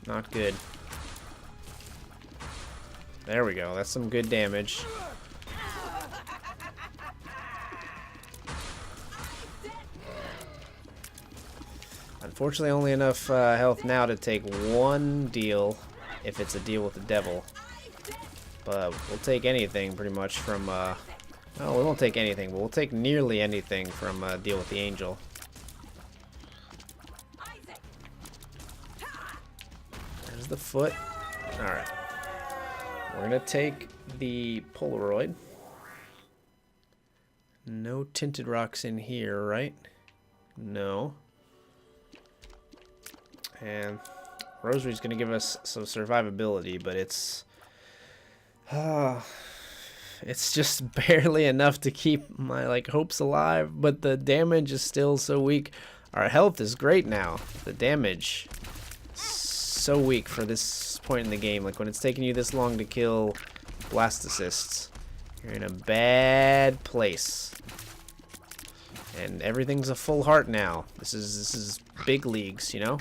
Not good. There we go. That's some good damage. Unfortunately, only enough health now to take one deal if it's a deal with the devil. But we'll take anything pretty much from... well, we won't take anything, but we'll take nearly anything from a deal with the angel. There's the foot. Alright. We're going to take the Polaroid. No tinted rocks in here, right? No. And Rosary's going to give us some survivability, but it's just barely enough to keep my like hopes alive, but the damage is still so weak. Our health is great now. The damage so weak for this point in the game. Like when it's taking you this long to kill blastocysts, you're in a bad place. And everything's a full heart now. This is big leagues, you know?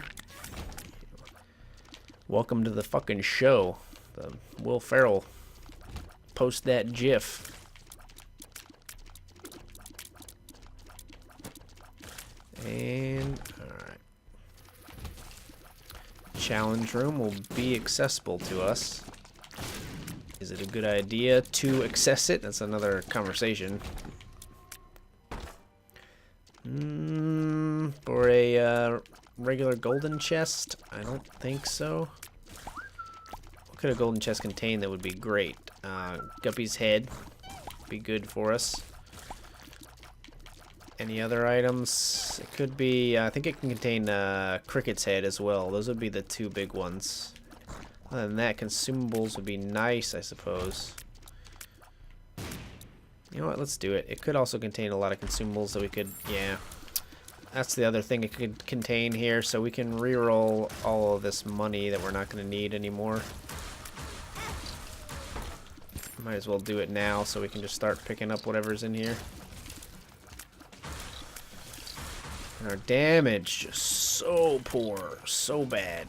Welcome to the fucking show. The Will Ferrell. Post that GIF. And alright. Challenge room will be accessible to us. Is it a good idea to access it? That's another conversation. For a regular golden chest? I don't think so. What could a golden chest contain that would be great? Guppy's head be good for us. Any other items? It could be, I think it can contain Cricket's head as well. Those would be the two big ones. Other than that, consumables would be nice, I suppose. You know what, let's do it. It could also contain a lot of consumables that we could, yeah. That's the other thing it could contain here, so we can reroll all of this money that we're not going to need anymore. Might as well do it now so we can just start picking up whatever's in here. And our damage, just so poor, so bad.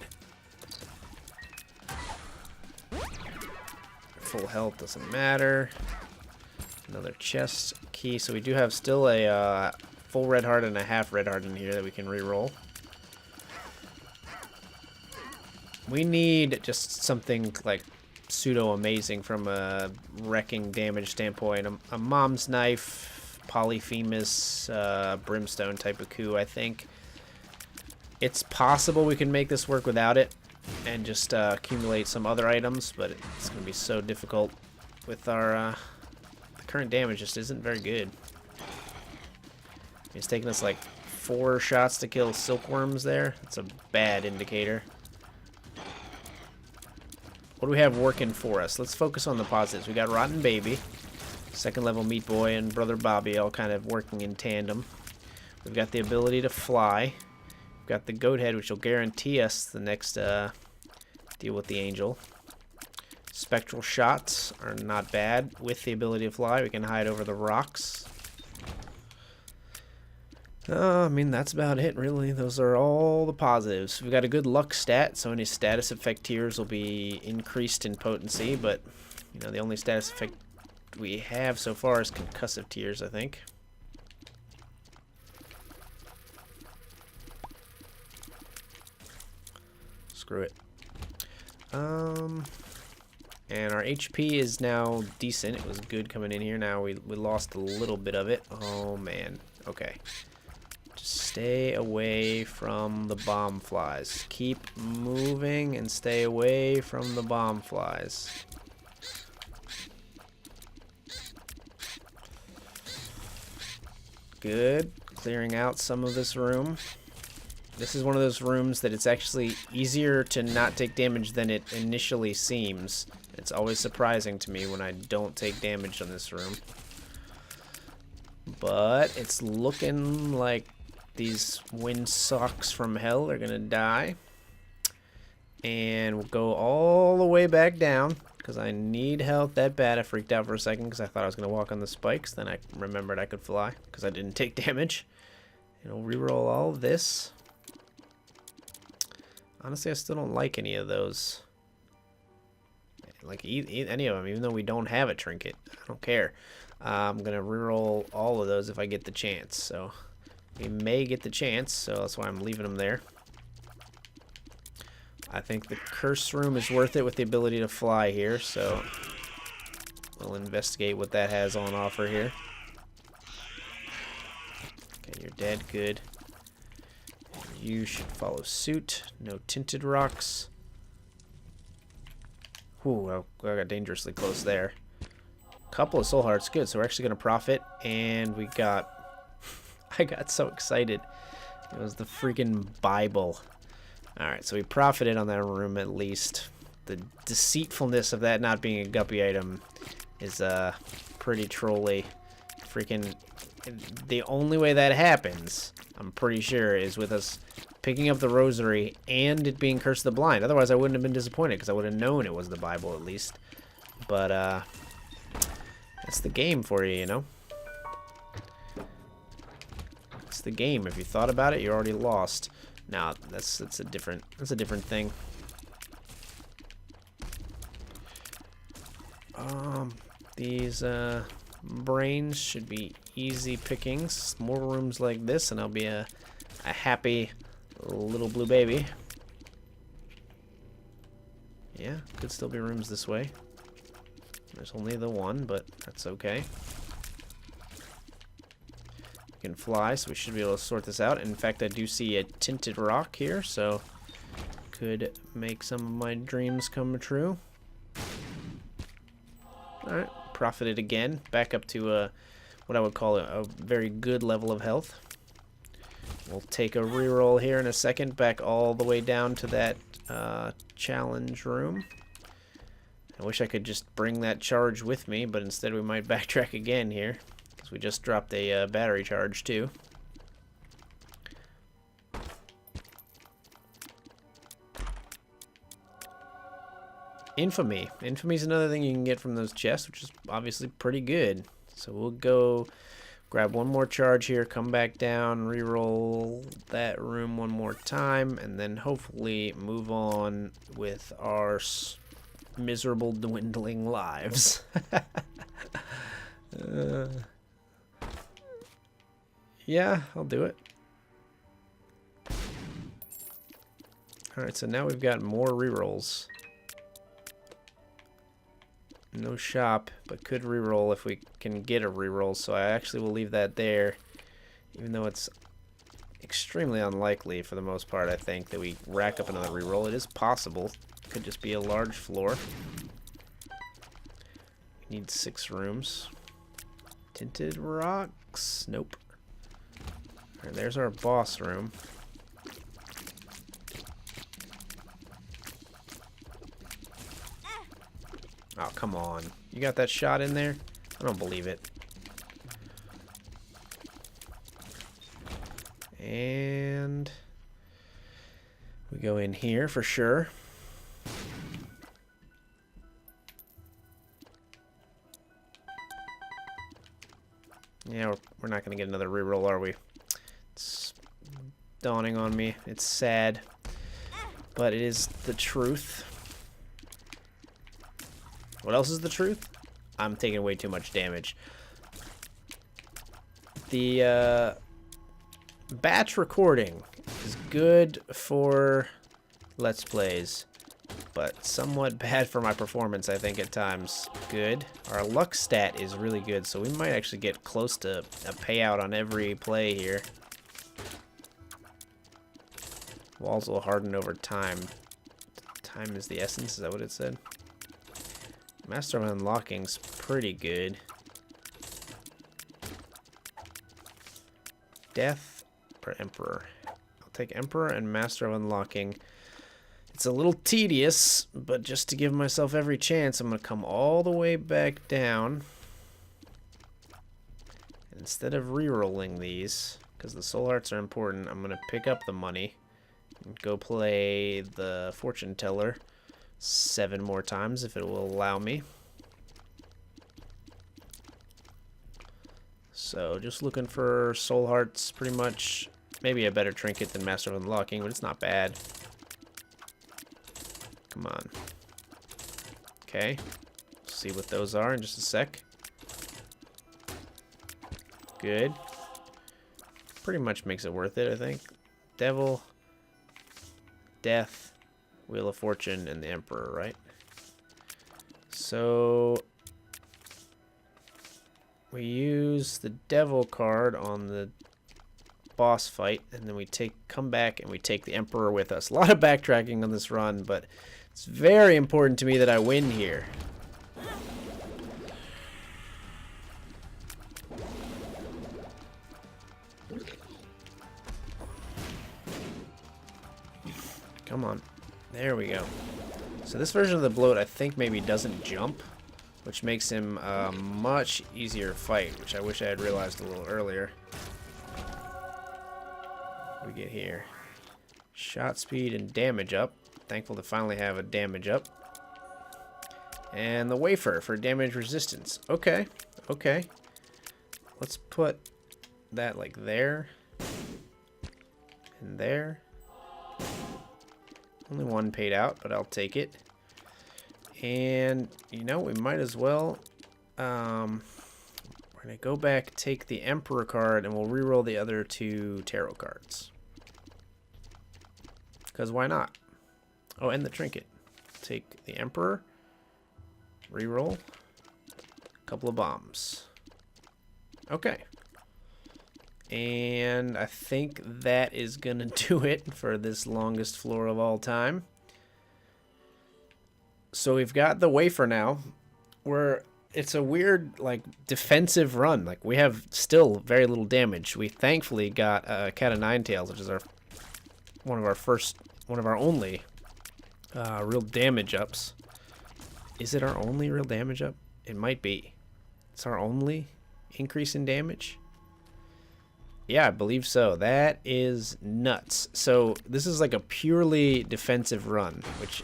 Full health doesn't matter. Another chest key, so we do have still a full red heart and a half red heart in here that we can reroll. We need just something like pseudo amazing from a wrecking damage standpoint. A mom's knife, polyphemus, brimstone type of coup, I think. It's possible we can make this work without it and just accumulate some other items, but it's going to be so difficult with our the current damage just isn't very good. It's taking us like 4 shots to kill silkworms there. That's a bad indicator. What do we have working for us? Let's focus on the positives. We got Rotten Baby, second level Meat Boy, and Brother Bobby all kind of working in tandem. We've got the ability to fly. We've got the Goat Head, which will guarantee us the next deal with the Angel. Spectral shots are not bad. With the ability to fly, we can hide over the rocks. I mean, that's about it, really. Those are all the positives. We've got a good luck stat, so any status effect tiers will be increased in potency, but, you know, the only status effect we have so far is concussive tiers, I think. Screw it. And our HP is now decent. It was good coming in here. Now we lost a little bit of it. Oh, man. Okay. Just stay away from the bomb flies. Keep moving and stay away from the bomb flies. Good. Clearing out some of this room. This is one of those rooms that it's actually easier to not take damage than it initially seems. It's always surprising to me when I don't take damage on this room. But it's looking like these windsocks from hell are gonna die. And we'll go all the way back down because I need health that bad. I freaked out for a second because I thought I was gonna walk on the spikes. Then I remembered I could fly because I didn't take damage. And we'll reroll all of this. Honestly, I still don't like any of those. Like any of them, even though we don't have a trinket. I don't care. I'm gonna reroll all of those if I get the chance. So we may get the chance, so that's why I'm leaving them there. I think the curse room is worth it with the ability to fly here, so we'll investigate what that has on offer here. Okay, you're dead. Good. You should follow suit. No tinted rocks. Ooh, I got dangerously close there. Couple of soul hearts. Good, so we're actually going to profit. And we got... I got so excited. It was the freaking Bible. Alright, so we profited on that room at least. The deceitfulness of that not being a guppy item is pretty trolly. Freaking... The only way that happens, I'm pretty sure, is with us picking up the rosary and it being Curse of the Blind. Otherwise, I wouldn't have been disappointed because I would have known it was the Bible at least. But, that's the game for you, you know? It's the game. If you thought about it, you're already lost. Now, that's a different thing. These, brains should be easy pickings. More rooms like this and I'll be a happy little blue baby. Yeah, could still be rooms this way. There's only the one, but that's okay. We can fly, so we should be able to sort this out. In fact, I do see a tinted rock here, so could make some of my dreams come true. Alright, profited again. Back up to what I would call a very good level of health. We'll take a reroll here in a second, back all the way down to that challenge room. I wish I could just bring that charge with me, but instead we might backtrack again here, because we just dropped a battery charge too. Infamy. Infamy is another thing you can get from those chests, which is obviously pretty good. So we'll go grab one more charge here, come back down, reroll that room one more time, and then hopefully move on with our miserable dwindling lives. Yeah, I'll do it. Alright, so now we've got more rerolls. No shop, but could reroll if we can get a reroll, so I actually will leave that there, even though it's extremely unlikely for the most part, I think, that we rack up another reroll. It is possible. Could just be a large floor. We need 6 rooms. Tinted rocks? Nope. Alright, there's our boss room. Oh, come on. You got that shot in there? I don't believe it. And we go in here for sure. Yeah, we're not going to get another reroll, are we? It's dawning on me. It's sad, but it is the truth. What else is the truth? I'm taking way too much damage. The batch recording is good for Let's Plays, but somewhat bad for my performance, I think, at times. Good. Our luck stat is really good, so we might actually get close to a payout on every play here. Walls will harden over time. Time is the essence, is that what it said? Master of Unlocking's pretty good. Death or Emperor? I'll take Emperor and Master of Unlocking. It's a little tedious, but just to give myself every chance, I'm going to come all the way back down. Instead of re-rolling these, because the soul hearts are important, I'm going to pick up the money and go play the fortune teller 7 more times if it will allow me. So just looking for soul hearts, pretty much. Maybe a better trinket than Master of Unlocking, but it's not bad. Come on. Okay. See what those are in just a sec. Good. Pretty much makes it worth it, I think. Devil, Death, Wheel of Fortune, and the Emperor, right? So we use the Devil card on the boss fight, and then we come back and we take the Emperor with us. A lot of backtracking on this run, but it's very important to me that I win here. Come on. There we go. So this version of the bloat, I think, maybe doesn't jump, which makes him a much easier fight, which I wish I had realized a little earlier. What do we get here? Shot speed and damage up. Thankful to finally have a damage up. And the wafer for damage resistance. Okay, okay. Let's put that like there. And there. Only one paid out, but I'll take it. And, you know, we might as well... we're going to go back, take the Emperor card, and we'll reroll the other 2 tarot cards. Because why not? Oh, and the trinket. Take the Emperor. Reroll. A couple of bombs. Okay. And I think that is going to do it for this longest floor of all time. So we've got the wafer now. It's a weird, like, defensive run. Like, we have still very little damage. We thankfully got Cat of Nine Tails, which is one of our only real damage ups. Is it our only real damage up? It might be. It's our only increase in damage. Yeah, I believe so. That is nuts. So this is like a purely defensive run, which,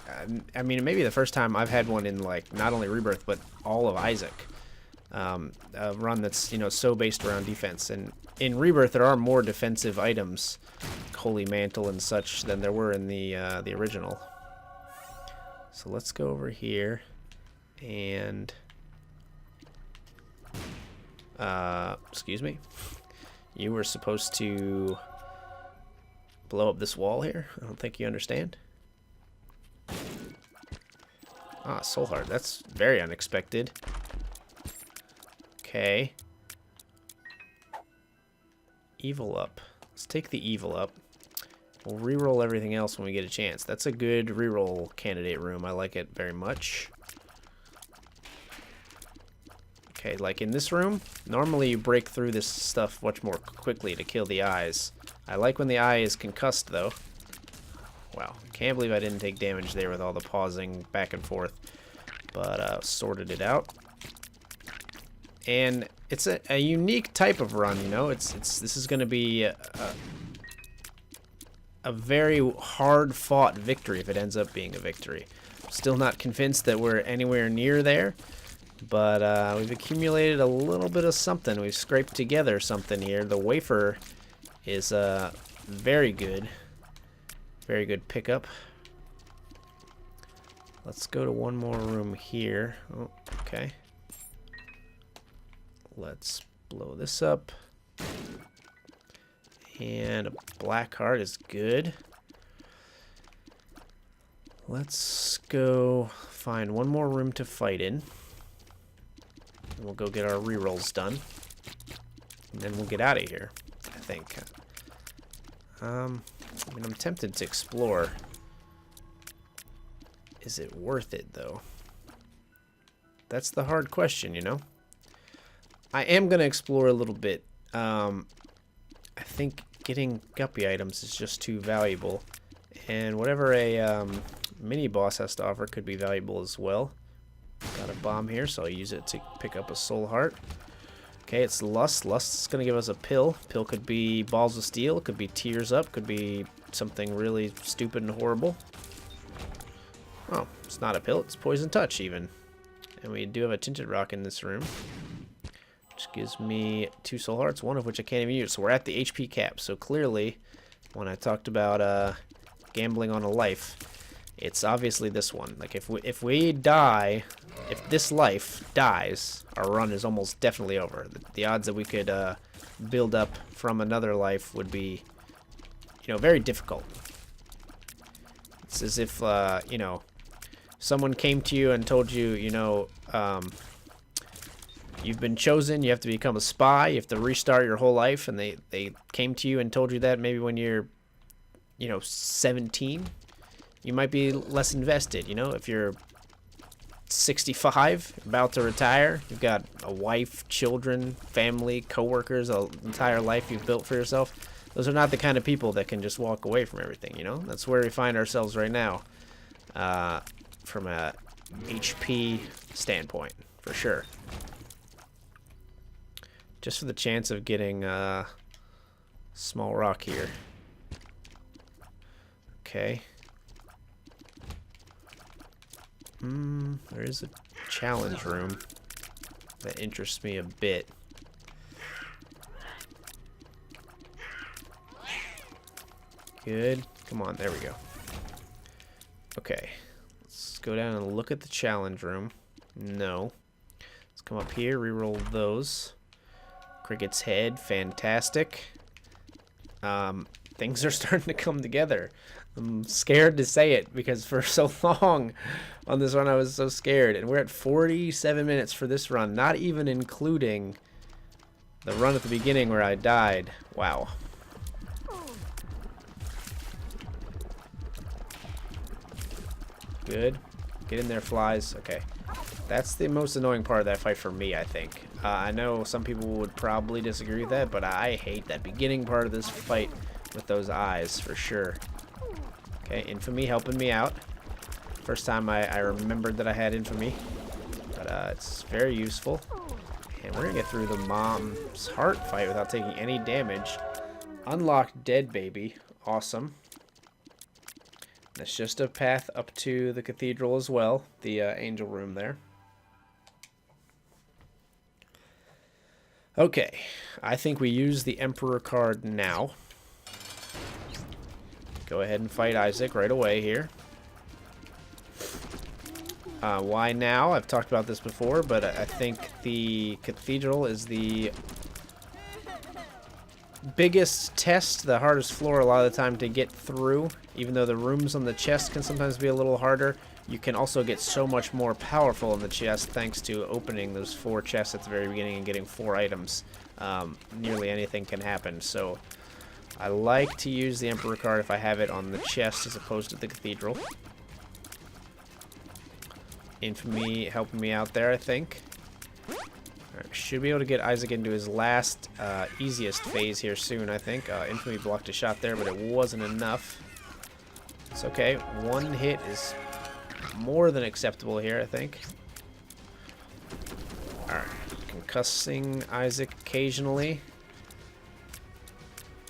I mean, it may be the first time I've had one in, like, not only Rebirth, but all of Isaac. A run that's, you know, so based around defense. And in Rebirth, there are more defensive items, Holy Mantle and such, than there were in the original. So let's go over here and... excuse me. You were supposed to blow up this wall here? I don't think you understand. Ah, Soul Heart. That's very unexpected. Okay. Evil up. Let's take the evil up. We'll reroll everything else when we get a chance. That's a good reroll candidate room. I like it very much. Okay, like in this room, normally you break through this stuff much more quickly to kill the eyes. I like when the eye is concussed, though. Wow, can't believe I didn't take damage there with all the pausing back and forth. But sorted it out. And it's a unique type of run, you know. This is going to be a very hard-fought victory if it ends up being a victory. Still not convinced that we're anywhere near there, but we've accumulated a little bit of something. We've scraped together something here. The wafer is very good. Very good pickup. Let's go to one more room here. Oh, okay. Let's blow this up. And a black heart is good. Let's go find one more room to fight in. And we'll go get our rerolls done. And then we'll get out of here, I think. I mean, I'm tempted to explore. Is it worth it, though? That's the hard question, you know? I am going to explore a little bit. I think getting guppy items is just too valuable. And whatever a mini-boss has to offer could be valuable as well. Got a bomb here, so I'll use it to pick up a soul heart. Okay, it's Lust. Lust is going to give us a pill. Pill could be Balls of Steel, could be Tears Up, could be something really stupid and horrible. Oh, it's not a pill, it's Poison Touch even. And we do have a Tinted Rock in this room, which gives me 2 soul hearts, one of which I can't even use. So we're at the HP cap. So clearly, when I talked about gambling on a life, it's obviously this one. Like if we die, if this life dies, our run is almost definitely over. The odds that we could build up from another life would be, you know, very difficult. It's as if you know, someone came to you and told you, you know, you've been chosen, you have to become a spy, you have to restart your whole life, and they came to you and told you that maybe when you're, you know, 17, you might be less invested, you know, if you're 65, about to retire, you've got a wife, children, family, coworkers, an entire life you've built for yourself. Those are not the kind of people that can just walk away from everything, you know? That's where we find ourselves right now, from a HP standpoint, for sure. Just for the chance of getting small rock here. Okay. There is a challenge room that interests me a bit. Good. Come on, there we go. Okay. Let's go down and look at the challenge room. No. Let's come up here, reroll those. Cricket's head, fantastic. Things are starting to come together. I'm scared to say it because for so long on this run I was so scared. And we're at 47 minutes for this run, not even including the run at the beginning where I died. Wow. Good. Get in there, flies. Okay. That's the most annoying part of that fight for me, I think. I know some people would probably disagree with that, but I hate that beginning part of this fight with those eyes, for sure. Okay, Infamy helping me out. First time I remembered that I had Infamy. But it's very useful. And we're going to get through the mom's heart fight without taking any damage. Unlocked Dead Baby. Awesome. That's just a path up to the cathedral as well. The angel room there. Okay. I think we use the Emperor card now. Go ahead and fight Isaac right away here. Why now? I've talked about this before, but I think the cathedral is the biggest test, the hardest floor a lot of the time to get through. Even though the rooms on the chest can sometimes be a little harder, you can also get so much more powerful in the chest thanks to opening those 4 chests at the very beginning and getting 4 items. Nearly anything can happen, so I like to use the Emperor card if I have it on the chest as opposed to the Cathedral. Infamy helping me out there, I think. Right, should be able to get Isaac into his last, easiest phase here soon, I think. Infamy blocked a shot there, but it wasn't enough. It's okay. One hit is more than acceptable here, I think. Alright. Concussing Isaac occasionally.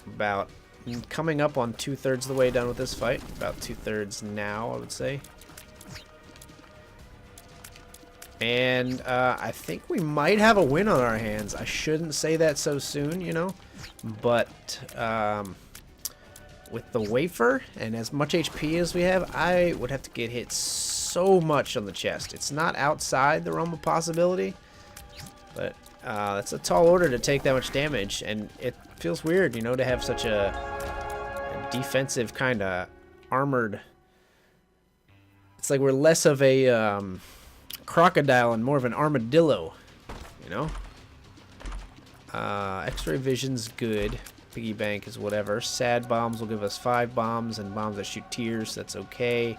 About coming up on 2/3 of the way done with this fight. About 2/3 now, I would say. And I think we might have a win on our hands. I shouldn't say that so soon, you know. But with the wafer and as much HP as we have, I would have to get hit so much on the chest. It's not outside the realm of possibility. But that's a tall order to take that much damage. And it feels weird, you know, to have such a defensive kind of armored... It's like we're less of a... crocodile and more of an armadillo, you know. X-ray vision's good. Piggy bank is whatever. Sad bombs will give us 5 bombs, and bombs that shoot tears, that's okay.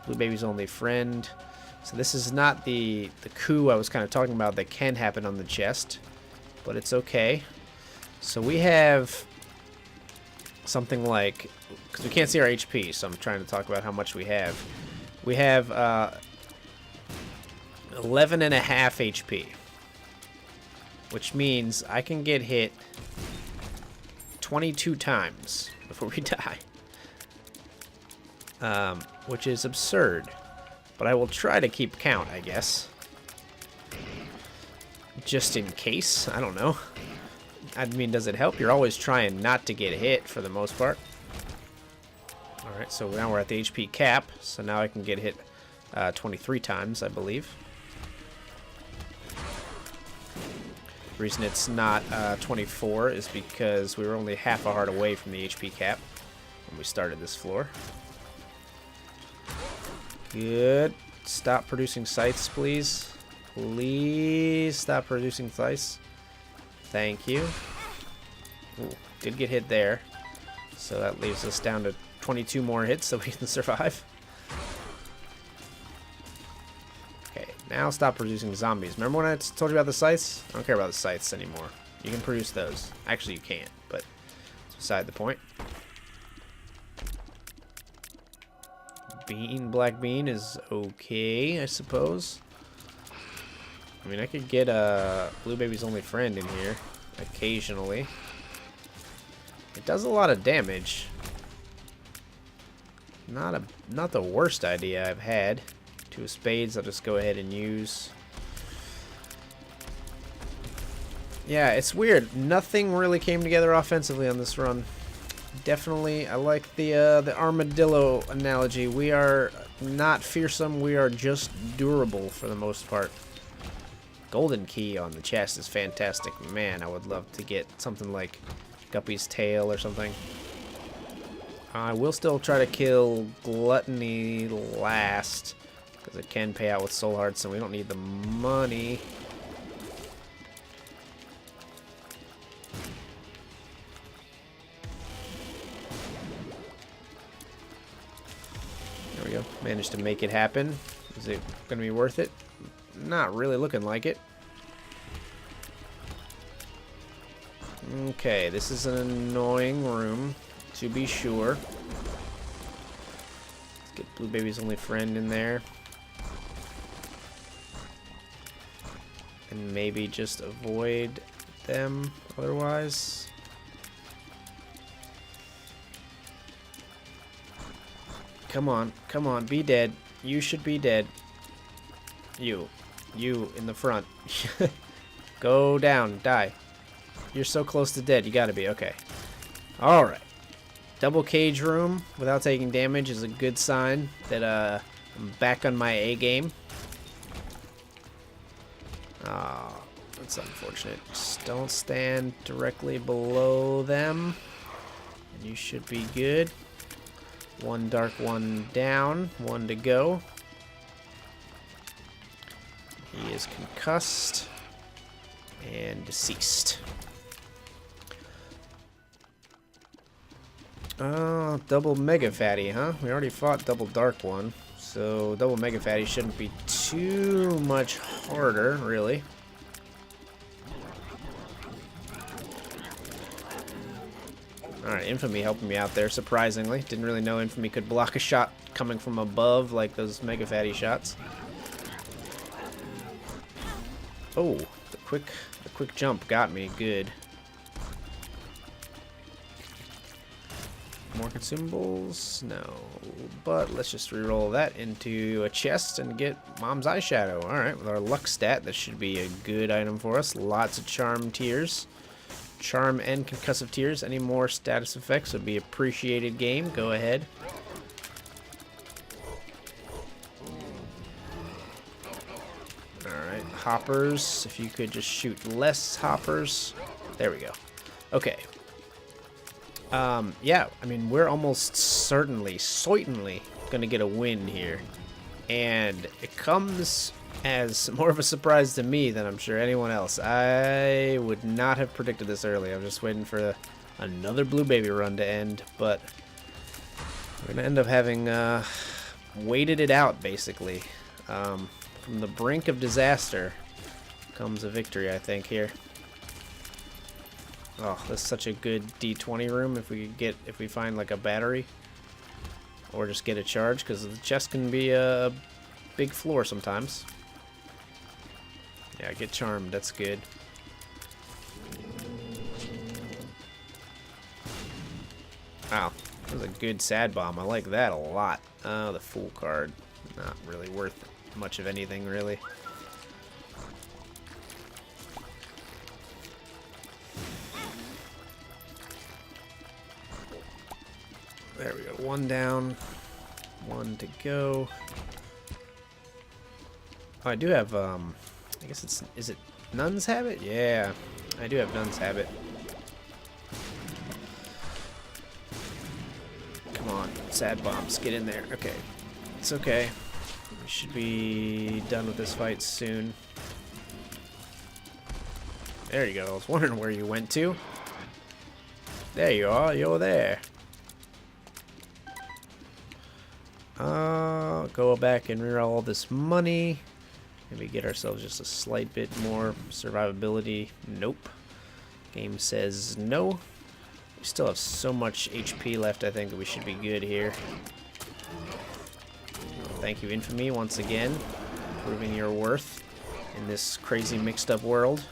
Blue baby's only friend. So this is not the coup I was kind of talking about that can happen on the chest, but it's okay. So we have something like, because we can't see our HP, so I'm trying to talk about how much we have. We have 11.5 HP, which means I can get hit 22 times before we die, which is absurd, but I will try to keep count, I guess, just in case. I don't know. I mean, does it help? You're always trying not to get hit for the most part. Alright, so now we're at the HP cap, so now I can get hit 23 times, I believe. The reason it's not 24 is because we were only half a heart away from the HP cap when we started this floor. Good. Stop producing scythes, please. Please stop producing scythes. Thank you. Ooh, did get hit there. So that leaves us down to 22 more hits so we can survive. Now stop producing zombies. Remember when I told you about the scythes? I don't care about the scythes anymore. You can produce those. Actually, you can't, but it's beside the point. Black bean is okay, I suppose. I mean, I could get a blue baby's only friend in here occasionally. It does a lot of damage. Not the worst idea I've had. 2 of spades, I'll just go ahead and use. Yeah, it's weird. Nothing really came together offensively on this run. Definitely, I like the armadillo analogy. We are not fearsome, we are just durable for the most part. Golden key on the chest is fantastic. Man, I would love to get something like Guppy's tail or something. I will still try to kill Gluttony last, because it can pay out with soul hearts, and we don't need the money. There we go. Managed to make it happen. Is it going to be worth it? Not really looking like it. Okay, this is an annoying room, to be sure. Let's get Blue Baby's only friend in there. And maybe just avoid them otherwise. Come on, be dead. You should be dead. You in the front. Go down, die. You're so close to dead, you gotta be, okay. Alright. Double cage room without taking damage is a good sign that I'm back on my A game. That's unfortunate. Just don't stand directly below them. And you should be good. One dark, one down, one to go. He is concussed and deceased. Double Mega Fatty, huh? We already fought Double Dark one. So Double Mega Fatty shouldn't be too much harder, really. Alright, Infamy helping me out there, surprisingly. Didn't really know Infamy could block a shot coming from above like those Mega Fatty shots. Oh, the quick jump got me good. More consumables? No. But let's just reroll that into a chest and get Mom's Eyeshadow. Alright, with our luck stat, that should be a good item for us. Lots of charm tiers. Charm and concussive tiers. Any more status effects would be appreciated, game. Go ahead. Alright, hoppers. If you could just shoot less hoppers. There we go. Okay. Yeah, I mean, we're almost certainly gonna get a win here. And it comes as more of a surprise to me than I'm sure anyone else. I would not have predicted this early. I'm just waiting for another Blue Baby run to end, but we're gonna end up having waited it out, basically. From the brink of disaster comes a victory, I think, here. Oh, this is such a good D20 room if we find like a battery or just get a charge, because the chest can be a big floor sometimes. Yeah, get charmed, that's good. Wow, that was a good sad bomb. I like that a lot. The Fool card, not really worth much of anything, really. There we go. One down. One to go. Oh, I do have, I guess it's, is it Nun's Habit? Yeah, I do have Nun's Habit. Come on, sad bombs, get in there. Okay, it's okay. We should be done with this fight soon. There you go. I was wondering where you went to. There you are. You're there. Go back and reroll all this money. Maybe get ourselves just a slight bit more survivability. Nope. Game says no. We still have so much HP left, I think, that we should be good here. Thank you, Infamy, once again, proving your worth in this crazy mixed up world.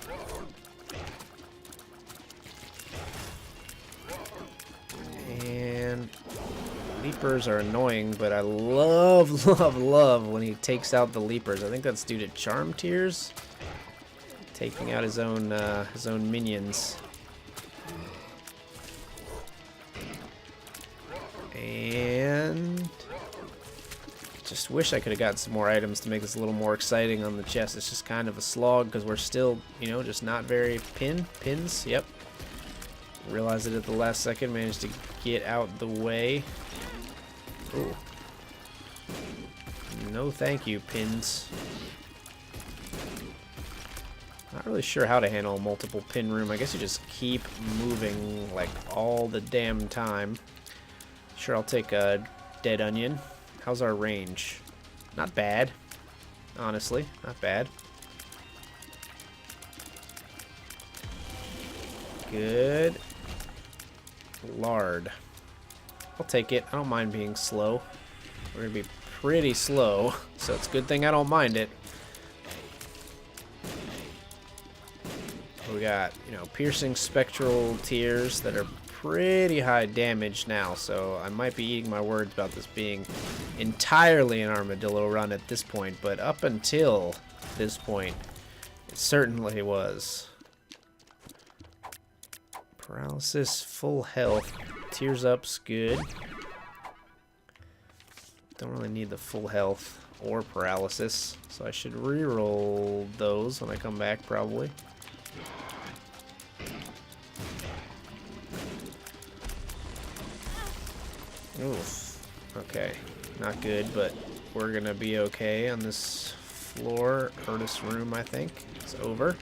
And leapers are annoying, but I love, love, love when he takes out the leapers. I think that's due to charm tiers, taking out his own minions. And just wish I could have got some more items to make this a little more exciting on the chest. It's just kind of a slog because we're still, you know, just not very pins. Yep. Realized it at the last second. Managed to get out the way. Ooh. No thank you, pins. Not really sure how to handle a multiple pin room. I guess you just keep moving like all the damn time. Sure, I'll take a dead onion. How's our range? Not bad. Honestly, not bad. Good. Lard. I'll take it. I don't mind being slow. We're gonna be pretty slow, so it's a good thing I don't mind it. We got, you know, piercing spectral tiers that are pretty high damage now, so I might be eating my words about this being entirely an Armadillo run at this point, but up until this point, it certainly was. Paralysis, full health, tears up's good. Don't really need the full health or paralysis, so I should reroll those when I come back probably. Oof. Okay, not good, but we're gonna be okay on this floor, or this room, I think. It's over.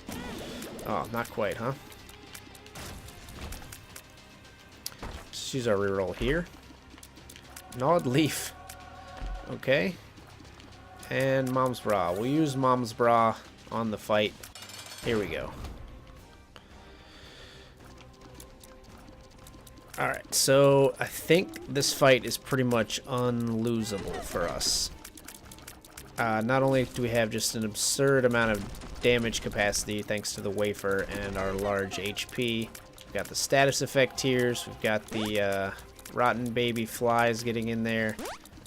Oh, not quite, huh? Let's use our reroll here. Gnawed leaf. Okay. And Mom's Bra. We'll use Mom's Bra on the fight. Here we go. Alright, so I think this fight is pretty much unlosable for us. Not only do we have just an absurd amount of damage capacity thanks to the wafer and our large HP, we've got the status effect tiers, we've got the rotten baby flies getting in there.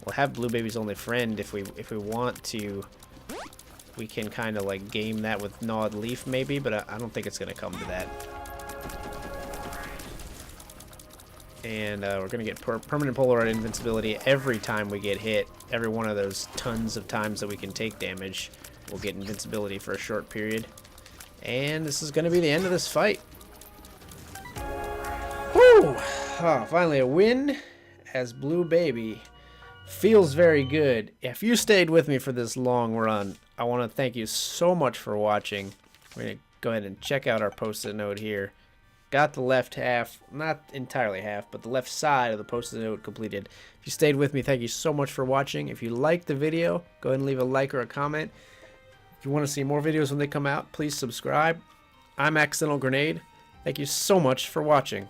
We'll have Blue Baby's only friend if we want to. We can kind of like game that with Gnawed Leaf maybe, but I don't think it's going to come to that. And we're going to get permanent Polaroid invincibility every time we get hit. Every one of those tons of times that we can take damage, we'll get invincibility for a short period. And this is going to be the end of this fight. Woo! Oh, finally a win as Blue Baby. Feels very good. If you stayed with me for this long run, I want to thank you so much for watching. We're going to go ahead and check out our post-it note here. Got the left half, not entirely half, but the left side of the post-it note completed. If you stayed with me, thank you so much for watching. If you liked the video, go ahead and leave a like or a comment. If you want to see more videos when they come out, please subscribe. I'm Accidental Grenade. Thank you so much for watching.